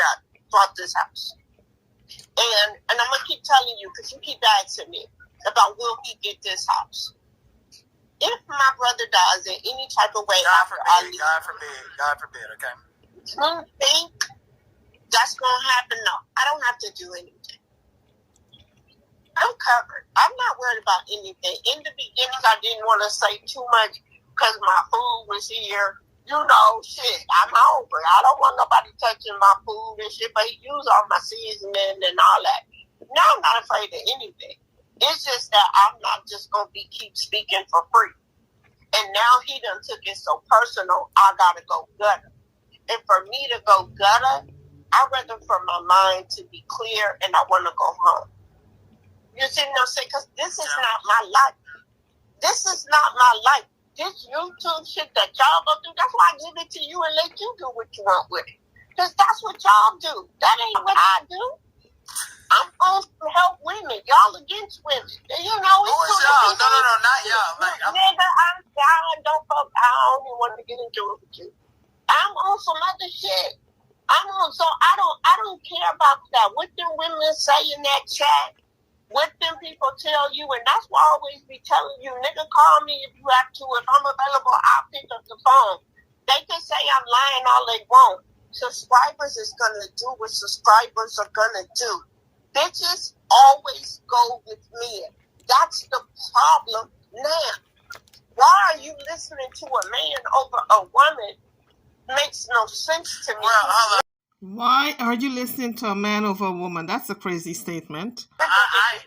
bought this house. And I'm going to keep telling you, because you keep asking me about will he get this house. If my brother dies in any type of way God after I leave. God forbid, okay? You think that's going to happen? No, I don't have to do anything. I'm covered. I'm not worried about anything. In the beginning, I didn't want to say too much because my food was here. Shit, I'm hungry. I don't want nobody touching my food and shit, but he used all my seasoning and all that. Now I'm not afraid of anything. It's just that I'm not just going to keep speaking for free. And now he done took it so personal, I got to go gutter. And for me to go gutter, I'd rather for my mind to be clear and I want to go home. You see what I'm saying? Because this is not my life. This is not my life. This YouTube shit that y'all go through, that's why I give it to you and let you do what you want with it. Because that's what y'all do. That ain't what I do. I'm on to help women. Y'all against women. Who is y'all? No, not y'all. Like, nigga, I'm down. I don't even want to get into it with you. I'm on some other shit. So I don't care about that. What them women say in that chat, what them people tell you, and that's why I always be telling you, nigga, call me if you have to. If I'm available, I'll pick up the phone. They can say I'm lying all they want. Subscribers is gonna do what subscribers are gonna do. Bitches always go with men. That's the problem now. Why are you listening to a man over a woman? Makes no sense to me. Well, Why are you listening to a man over a woman? That's a crazy statement. I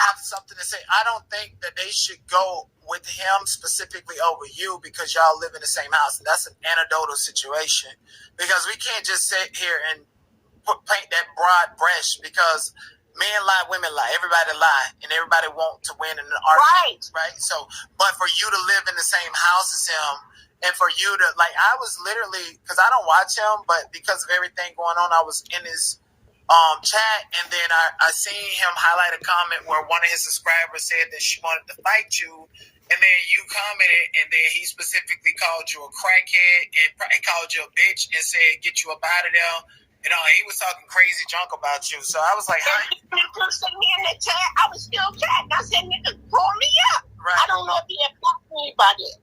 have something to say. I don't think that they should go with him specifically over you because y'all live in the same house. And that's an anecdotal situation. Because we can't just sit here and paint that broad brush because men lie, women lie. Everybody lie. And everybody want to win in an argument. Right. So, but for you to live in the same house as him, and for you to, like, I was literally, because I don't watch him, but because of everything going on, I was in his chat, and then I seen him highlight a comment where one of his subscribers said that she wanted to fight you, and then you commented, and then he specifically called you a crackhead, and called you a bitch, and said, get you up out of there. He was talking crazy junk about you. So I was like, hi. Nigga sent me in the chat. I was still chatting. I said, nigga, pull me up. Right. I don't know if he had blocked me by this.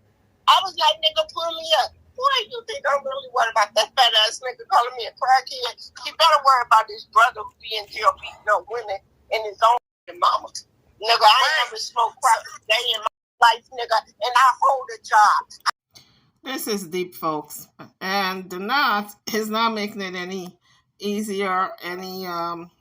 I was like, nigga, pull me up. Boy, you think I'm really worried about that fat ass nigga calling me a crackhead? You better worry about his brother who be in jail beating up women and his own mama. Nigga, I ain't never smoked crack a day in my life, nigga, and I hold a job. This is deep, folks. And the knot is not making it any easier, any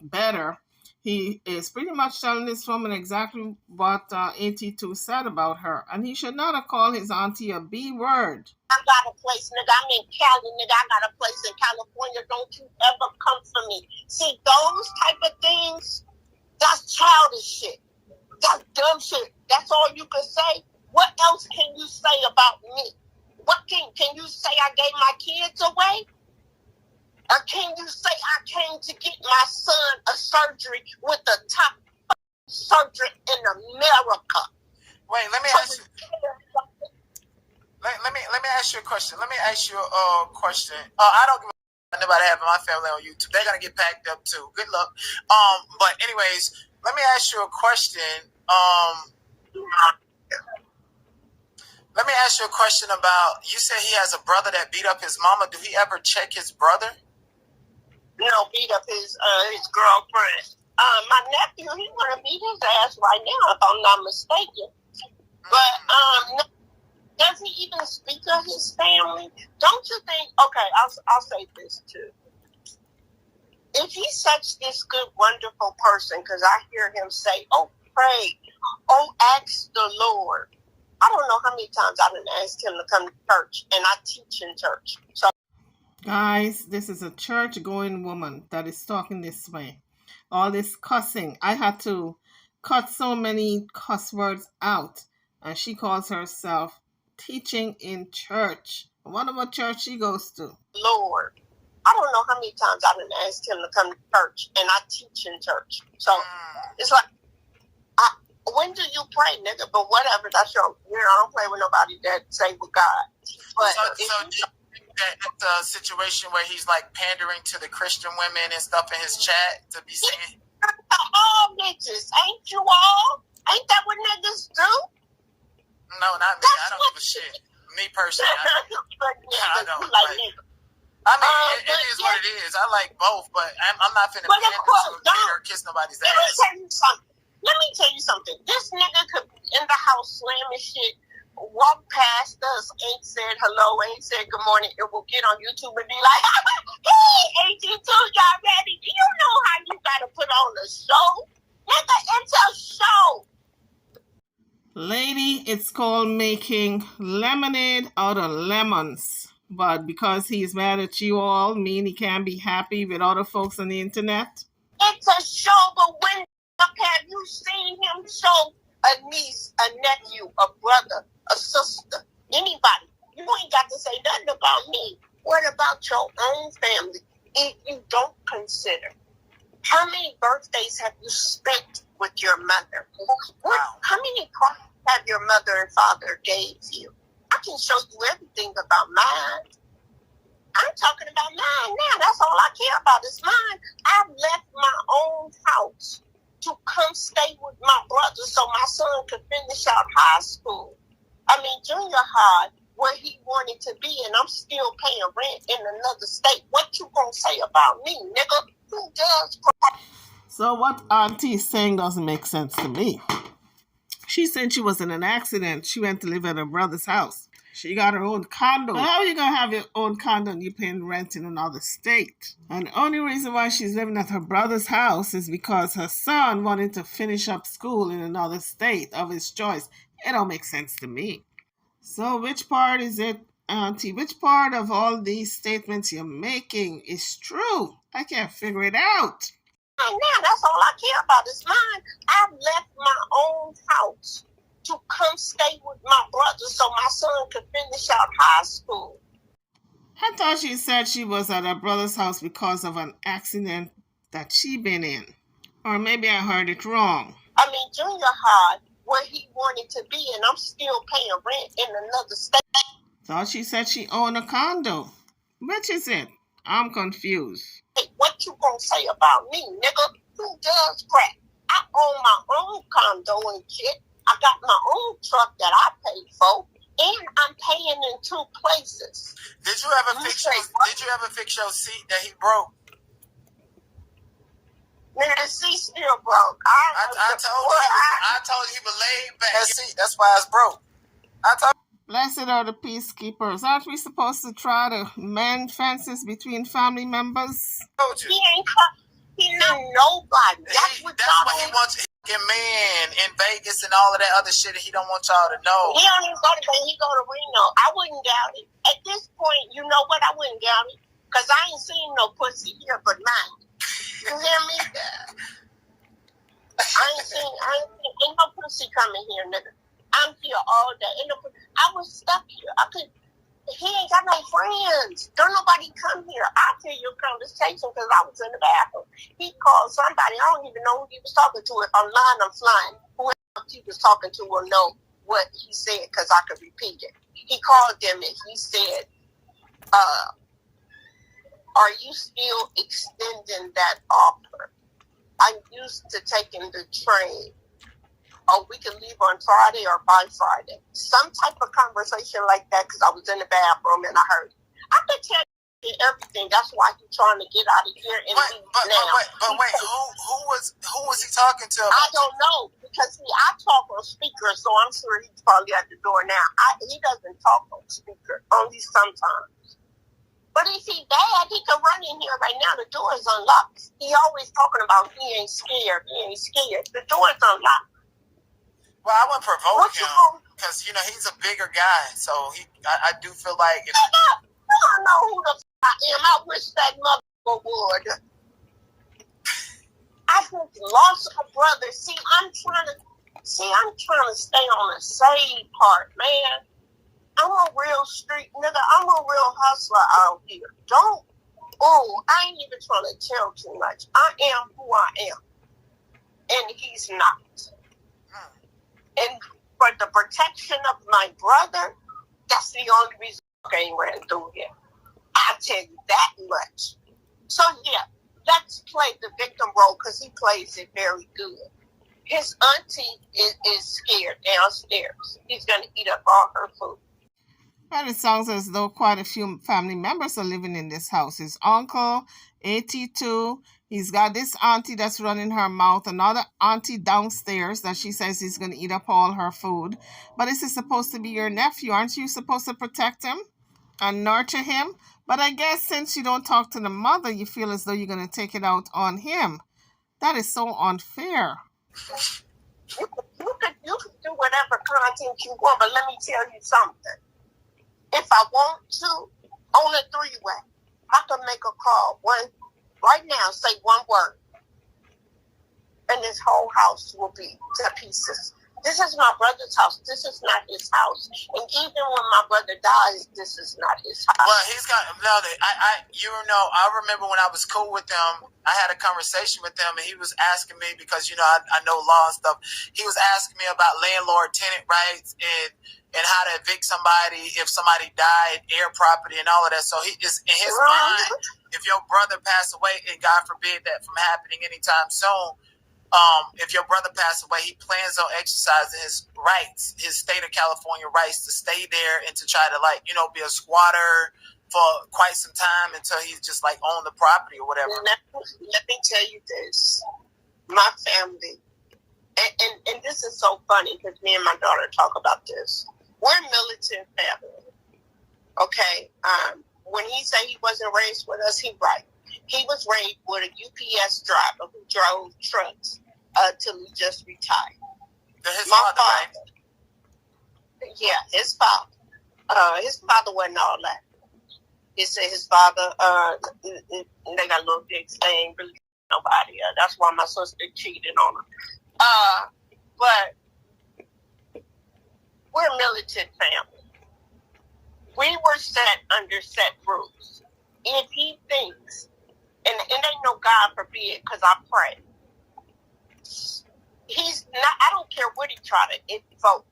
better. He is pretty much telling this woman exactly what AT2 said about her. And he should not have called his auntie a B word. I got a place, nigga. I'm in Cali, nigga. I got a place in California. Don't you ever come for me. See, those type of things, that's childish shit. That's dumb shit. That's all you can say. What else can you say about me? What can you say I gave my kids away? Or can you say I came to get my son a surgery with the top surgery in America? Wait, let me ask you. Let me ask you a question. I don't give a nobody having my family on YouTube. They're gonna get packed up too. Good luck. But anyways, let me ask you a question. Let me ask you a question about. You said he has a brother that beat up his mama. Do he ever check his brother? Beat up his girlfriend. My nephew, he want to beat his ass right now, if I'm not mistaken. But does he even speak of his family? Don't you think? Okay, I'll say this too. If he's such this good, wonderful person, because I hear him say, "Oh, pray. Oh, ask the Lord. I don't know how many times I've been asked him to come to church, and I teach in church. So, Guys, this is a church-going woman that is talking this way. All this cussing. I had to cut so many cuss words out. And she calls herself teaching in church. I wonder what church she goes to. Lord, I don't know how many times I've been asked him to come to church, and I teach in church. So, it's like, when do you pray, nigga? But whatever, that's your, I don't play with nobody that say with God. But so do you think that it's a situation where he's like pandering to the Christian women and stuff in his chat to be saying, all bitches, ain't you all? Ain't that what niggas do? no, not me. I don't give a shit. Me personally, I don't. I mean, it is what it is. I like both, but I'm not finna pander to a kid or kiss nobody's ass. Let me tell you something. This nigga could be in the house slamming shit, walk past us, ain't said hello, ain't said good morning, and will get on YouTube and be like, hey, AT2's, y'all ready? Do you know how you gotta put on a show? Nigga, it's a show. Lady, it's called making lemonade out of lemons. But because he's mad at you all, mean he can't be happy with other folks on the internet? It's a show, but when have you seen him show a niece, a nephew, a brother, a sister, anybody? You ain't got to say nothing about me. What about your own family if you don't consider? How many birthdays have you spent with your mother? How many cards have your mother and father gave you? I can show you everything about mine. I'm talking about mine now. That's all I care about is mine. I've left my own house to come stay with my brother so my son could finish out high school. Junior high, where he wanted to be, and I'm still paying rent in another state. What you gonna say about me, nigga? Who does? So what Auntie is saying doesn't make sense to me. She said she was in an accident. She went to live at her brother's house. She got her own condo. How are you going to have your own condo and you're paying rent in another state? And the only reason why she's living at her brother's house is because her son wanted to finish up school in another state of his choice. It don't make sense to me. So which part is it, Auntie? Which part of all these statements you're making is true? I can't figure it out. Now, that's all I care about is mine. I've left my own house to come stay with my brother so my son could finish out high school. I thought she said she was at her brother's house because of an accident that she been in. Or maybe I heard it wrong. Junior high, where he wanted to be, and I'm still paying rent in another state. Thought she said she owned a condo. Which is it? I'm confused. Hey, what you gonna say about me, nigga? Who does crack? I own my own condo and shit. I got my own truck that I paid for, and I'm paying in 2 places. Did you ever fix your seat that he broke? Man, the seat still broke. I told you he was laid back. That seat, that's why it's broke. Blessed are the peacekeepers. Aren't we supposed to try to mend fences between family members? He ain't nobody. That's what he wants. He man in Vegas and all of that other shit that he don't want y'all to know. He don't even go to Vegas. He go to Reno. I wouldn't doubt it. At this point, you know what? I wouldn't doubt it. Because I ain't seen no pussy here but mine. You hear me? Ain't no pussy coming here, nigga. I'm here all day. I was stuck here. He ain't got no friends. Don't nobody come here. I'll tell you a conversation because I was in the bathroom. He called somebody. I don't even know who he was talking to. If I'm lying, I'm flying. Whoever he was talking to will know what he said because I could repeat it. He called them and he said, are you still extending that offer? I'm used to taking the train. Oh, we can leave on Friday or by Friday. Some type of conversation like that because I was in the bathroom and I heard it. I could tell you everything. That's why he's trying to get out of here and leave now. Wait, who was he talking to? I don't know because I talk on speaker, so I'm sure he's probably at the door now. He doesn't talk on speaker, only sometimes. But if he bad, he can run in here right now. The door is unlocked. He always talking about he ain't scared. The door is unlocked. Well, I wouldn't provoke him because he's a bigger guy, so I do feel like. I don't know who the I am. I wish that mother would. I just lost a brother. See, I'm trying to stay on the same part, man. I'm a real street nigga. I'm a real hustler out here. I ain't even trying to tell too much. I am who I am. And he's not. And for the protection of my brother, that's the only reason I ain't ran through here. I'll tell you that much. So yeah, let's play the victim role because he plays it very good. His auntie is scared downstairs. He's going to eat up all her food. And it sounds as though quite a few family members are living in this house. His uncle, AT2, he's got this auntie that's running her mouth, another auntie downstairs that she says he's going to eat up all her food. But this is supposed to be your nephew. Aren't you supposed to protect him and nurture him? But I guess since you don't talk to the mother, you feel as though you're going to take it out on him. That is so unfair. You can do whatever content you want, but let me tell you something. If I want to, on a three-way, I can make a call. Right now, say one word, and this whole house will be to pieces. This is my brother's house. This is not his house. And even when my brother dies, this is not his house. Well, he's got I remember when I was cool with him, I had a conversation with him, and he was asking me because I know law and stuff. He was asking me about landlord-tenant rights and how to evict somebody if somebody died, air property, and all of that. So he is in his mind. If your brother passed away, and God forbid that from happening anytime soon. If your brother passed away, he plans on exercising his rights, his state of California rights to stay there and to try to be a squatter for quite some time until he's just own the property or whatever. Let me tell you this, my family, and this is so funny because me and my daughter talk about this. We're militant family, okay? When he said he wasn't raised with us, he's right. He was raised with a UPS driver who drove trucks till he just retired. His father, right? Yeah, his father. His father wasn't all that. He said his father, they got a little big thing, really nobody. That's why my sister cheated on him. But we're a militant family. We were set under set rules. If he thinks, and ain't no God forbid, because I pray, he's not, I don't care what he try to invoke.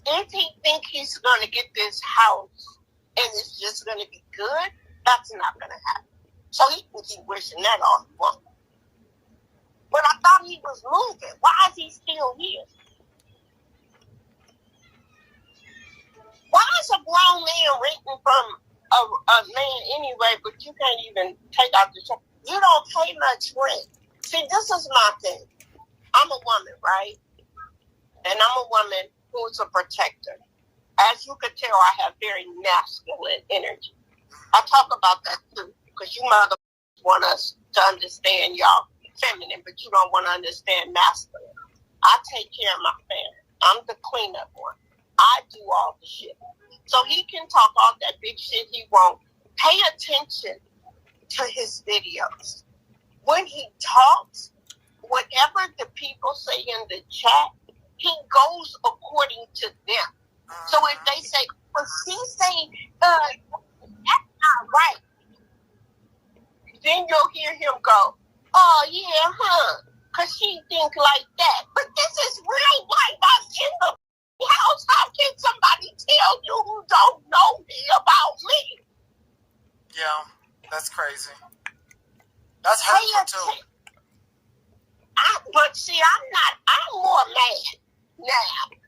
If he think he's going to get this house and it's just going to be good, that's not going to happen. So he can keep wishing that all he wants. But I thought he was moving. Why is he still here? Why is a grown man renting from a man anyway, but you can't even take out the check? You don't pay much rent. See, this is my thing. I'm a woman, right? And I'm a woman who's a protector. As you can tell, I have very masculine energy. I talk about that too, because you mother want us to understand y'all feminine, but you don't want to understand masculine. I take care of my family. I'm the cleanup one. I do all the shit. So he can talk all that big shit he wants. Pay attention to his videos. When he talks, whatever the people say in the chat, he goes according to them. So if they say, well, she's saying, that's not right, then you'll hear him go, oh, yeah, huh, because she think like that. But this is real life. I'm in the house. How can somebody tell you who don't know me about me? Yeah, that's crazy. That's hurtful too. But see, I'm more mad now.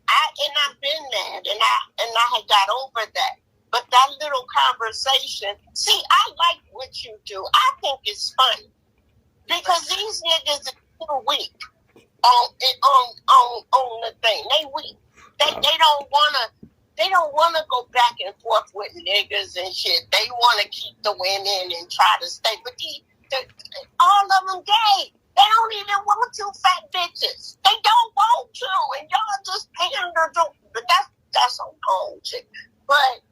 I've been mad, and I had got over that. But that little conversation, see, I like what you do. I think it's funny because these niggas are weak on the thing. They weak. They don't wanna go back and forth with niggas and shit. They wanna keep the women and try to stay. But all of them gay. They don't even want you fat bitches. They don't want you, and y'all just pander to. But that's on own shit. But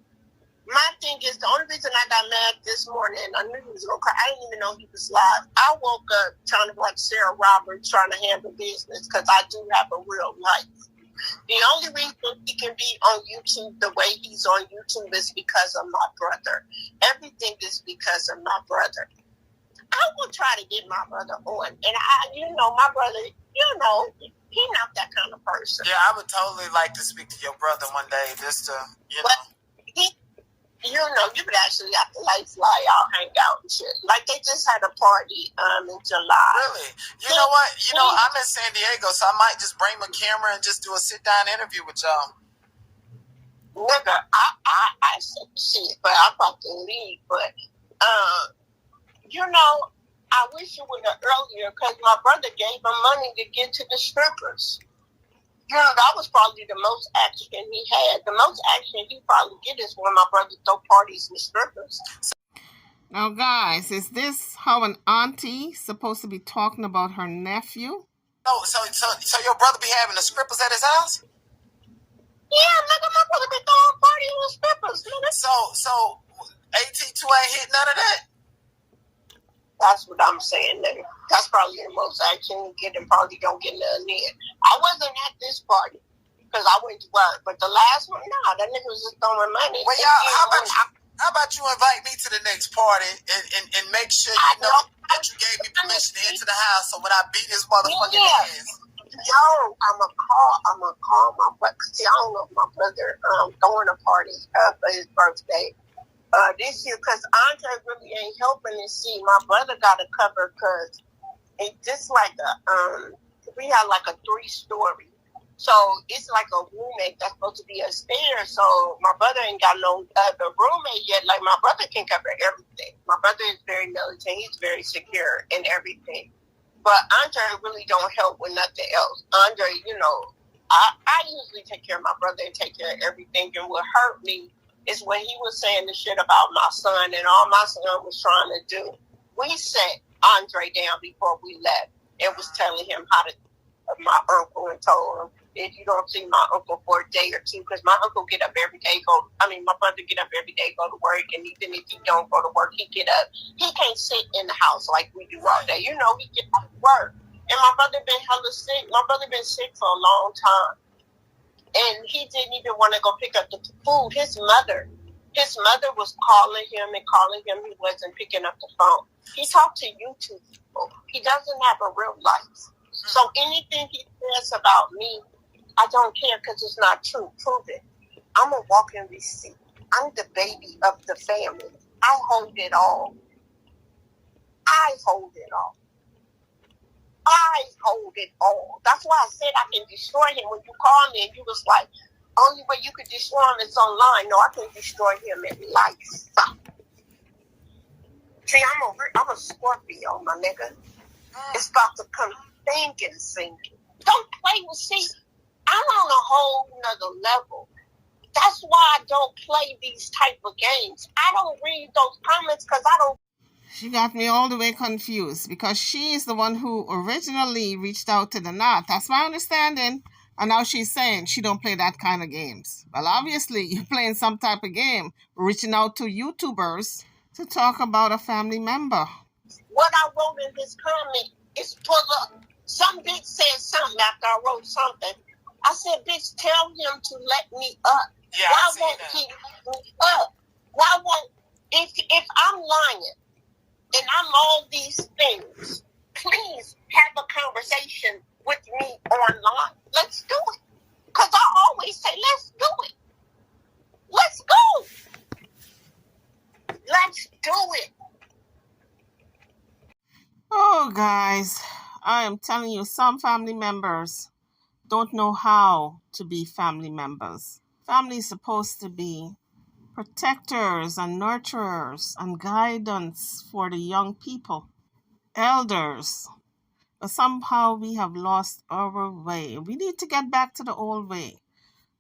my thing is, the only reason I got mad this morning, I knew he was gonna cry. I didn't even know he was live. I woke up trying to watch Sarah Roberts trying to handle business because I do have a real life. The only reason he can be on YouTube the way he's on YouTube is because of my brother. Everything is because of my brother. I will try to get my brother on. And my brother, he's not that kind of person. Yeah, I would totally like to speak to your brother one day, just to, But you could actually have to fly out, hang out and shit. Like they just had a party in July. Really? You know what? I'm in San Diego, so I might just bring my camera and just do a sit down interview with y'all. Nigga, I said shit, but I'm about to leave. But I wish you would have earlier because my brother gave him money to get to the strippers. That was probably the most action he had. The most action he probably get is when my brother throw parties with strippers. Now, guys, is this how an auntie supposed to be talking about her nephew? Oh, so your brother be having the strippers at his house? Yeah, nigga, my brother be throwing parties with strippers, nigga. So AT2 ain't hit none of that? That's what I'm saying, nigga. That's probably the most action you get and probably don't get none in. I wasn't at this party because I went to work, but the last one, that nigga was just throwing money. Well, y'all, how about you invite me to the next party and make sure you know that you gave me permission to enter the house so when I beat his motherfucking ass. Yo, I'm gonna call my brother. See, I don't know if my brother throwing a party for his birthday. This year, because Andre really ain't helping and see my brother got to cover because it's just like we had like a 3-story, so it's like a roommate that's supposed to be upstairs. So my brother ain't got no other roommate yet. Like my brother can cover everything. My brother is very militant. He's very secure in everything. But Andre really don't help with nothing else. Andre, I usually take care of my brother and take care of everything. And what hurt me is when he was saying the shit about my son and all my son was trying to do. We sat Andre down before we left and was telling him how to, my uncle, and told him, if you don't see my uncle for a day or two, because my uncle get up every day, my brother get up every day, go to work, and even if he don't go to work, he get up. He can't sit in the house like we do all day. He get up to work. And my brother been hella sick. My brother been sick for a long time. And he didn't even want to go pick up the food. His mother was calling him. He wasn't picking up the phone. He talked to YouTube people. He doesn't have a real life. So anything he says about me, I don't care because it's not true. Prove it. I'm a walking receipt. I'm the baby of the family. I hold it all. That's why I said I can destroy him. When you called me and you was like, only way you could destroy him is online. No, I can destroy him in life. See, I'm a Scorpio, my nigga. It's about to come sinking. Don't play with, see, I'm on a whole nother level. That's why I don't play these type of games. I don't read those comments because I don't. She got me all the way confused because she is the one who originally reached out to the Knot. That's my understanding. And now she's saying she don't play that kind of games. Well, obviously, you're playing some type of game, reaching out to YouTubers to talk about a family member. What I wrote in this comment is pull up. Some bitch said something after I wrote something. I said, bitch, tell him to let me up. Yeah, why won't he let me up? Why won't, if I'm lying and I'm all these things, please have a conversation with me online. Let's do it. Because I always say, let's do it. Let's go. Let's do it. Oh, guys, I am telling you, some family members don't know how to be family members. Family is supposed to be protectors and nurturers and guidance for the young people, elders. But somehow we have lost our way. We need to get back to the old way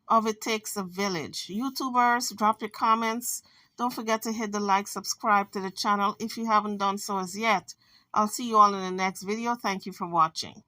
of it takes a village. YouTubers, drop your comments. Don't forget to hit the like, subscribe to the channel if you haven't done so as yet. I'll see you all in the next video. Thank you for watching.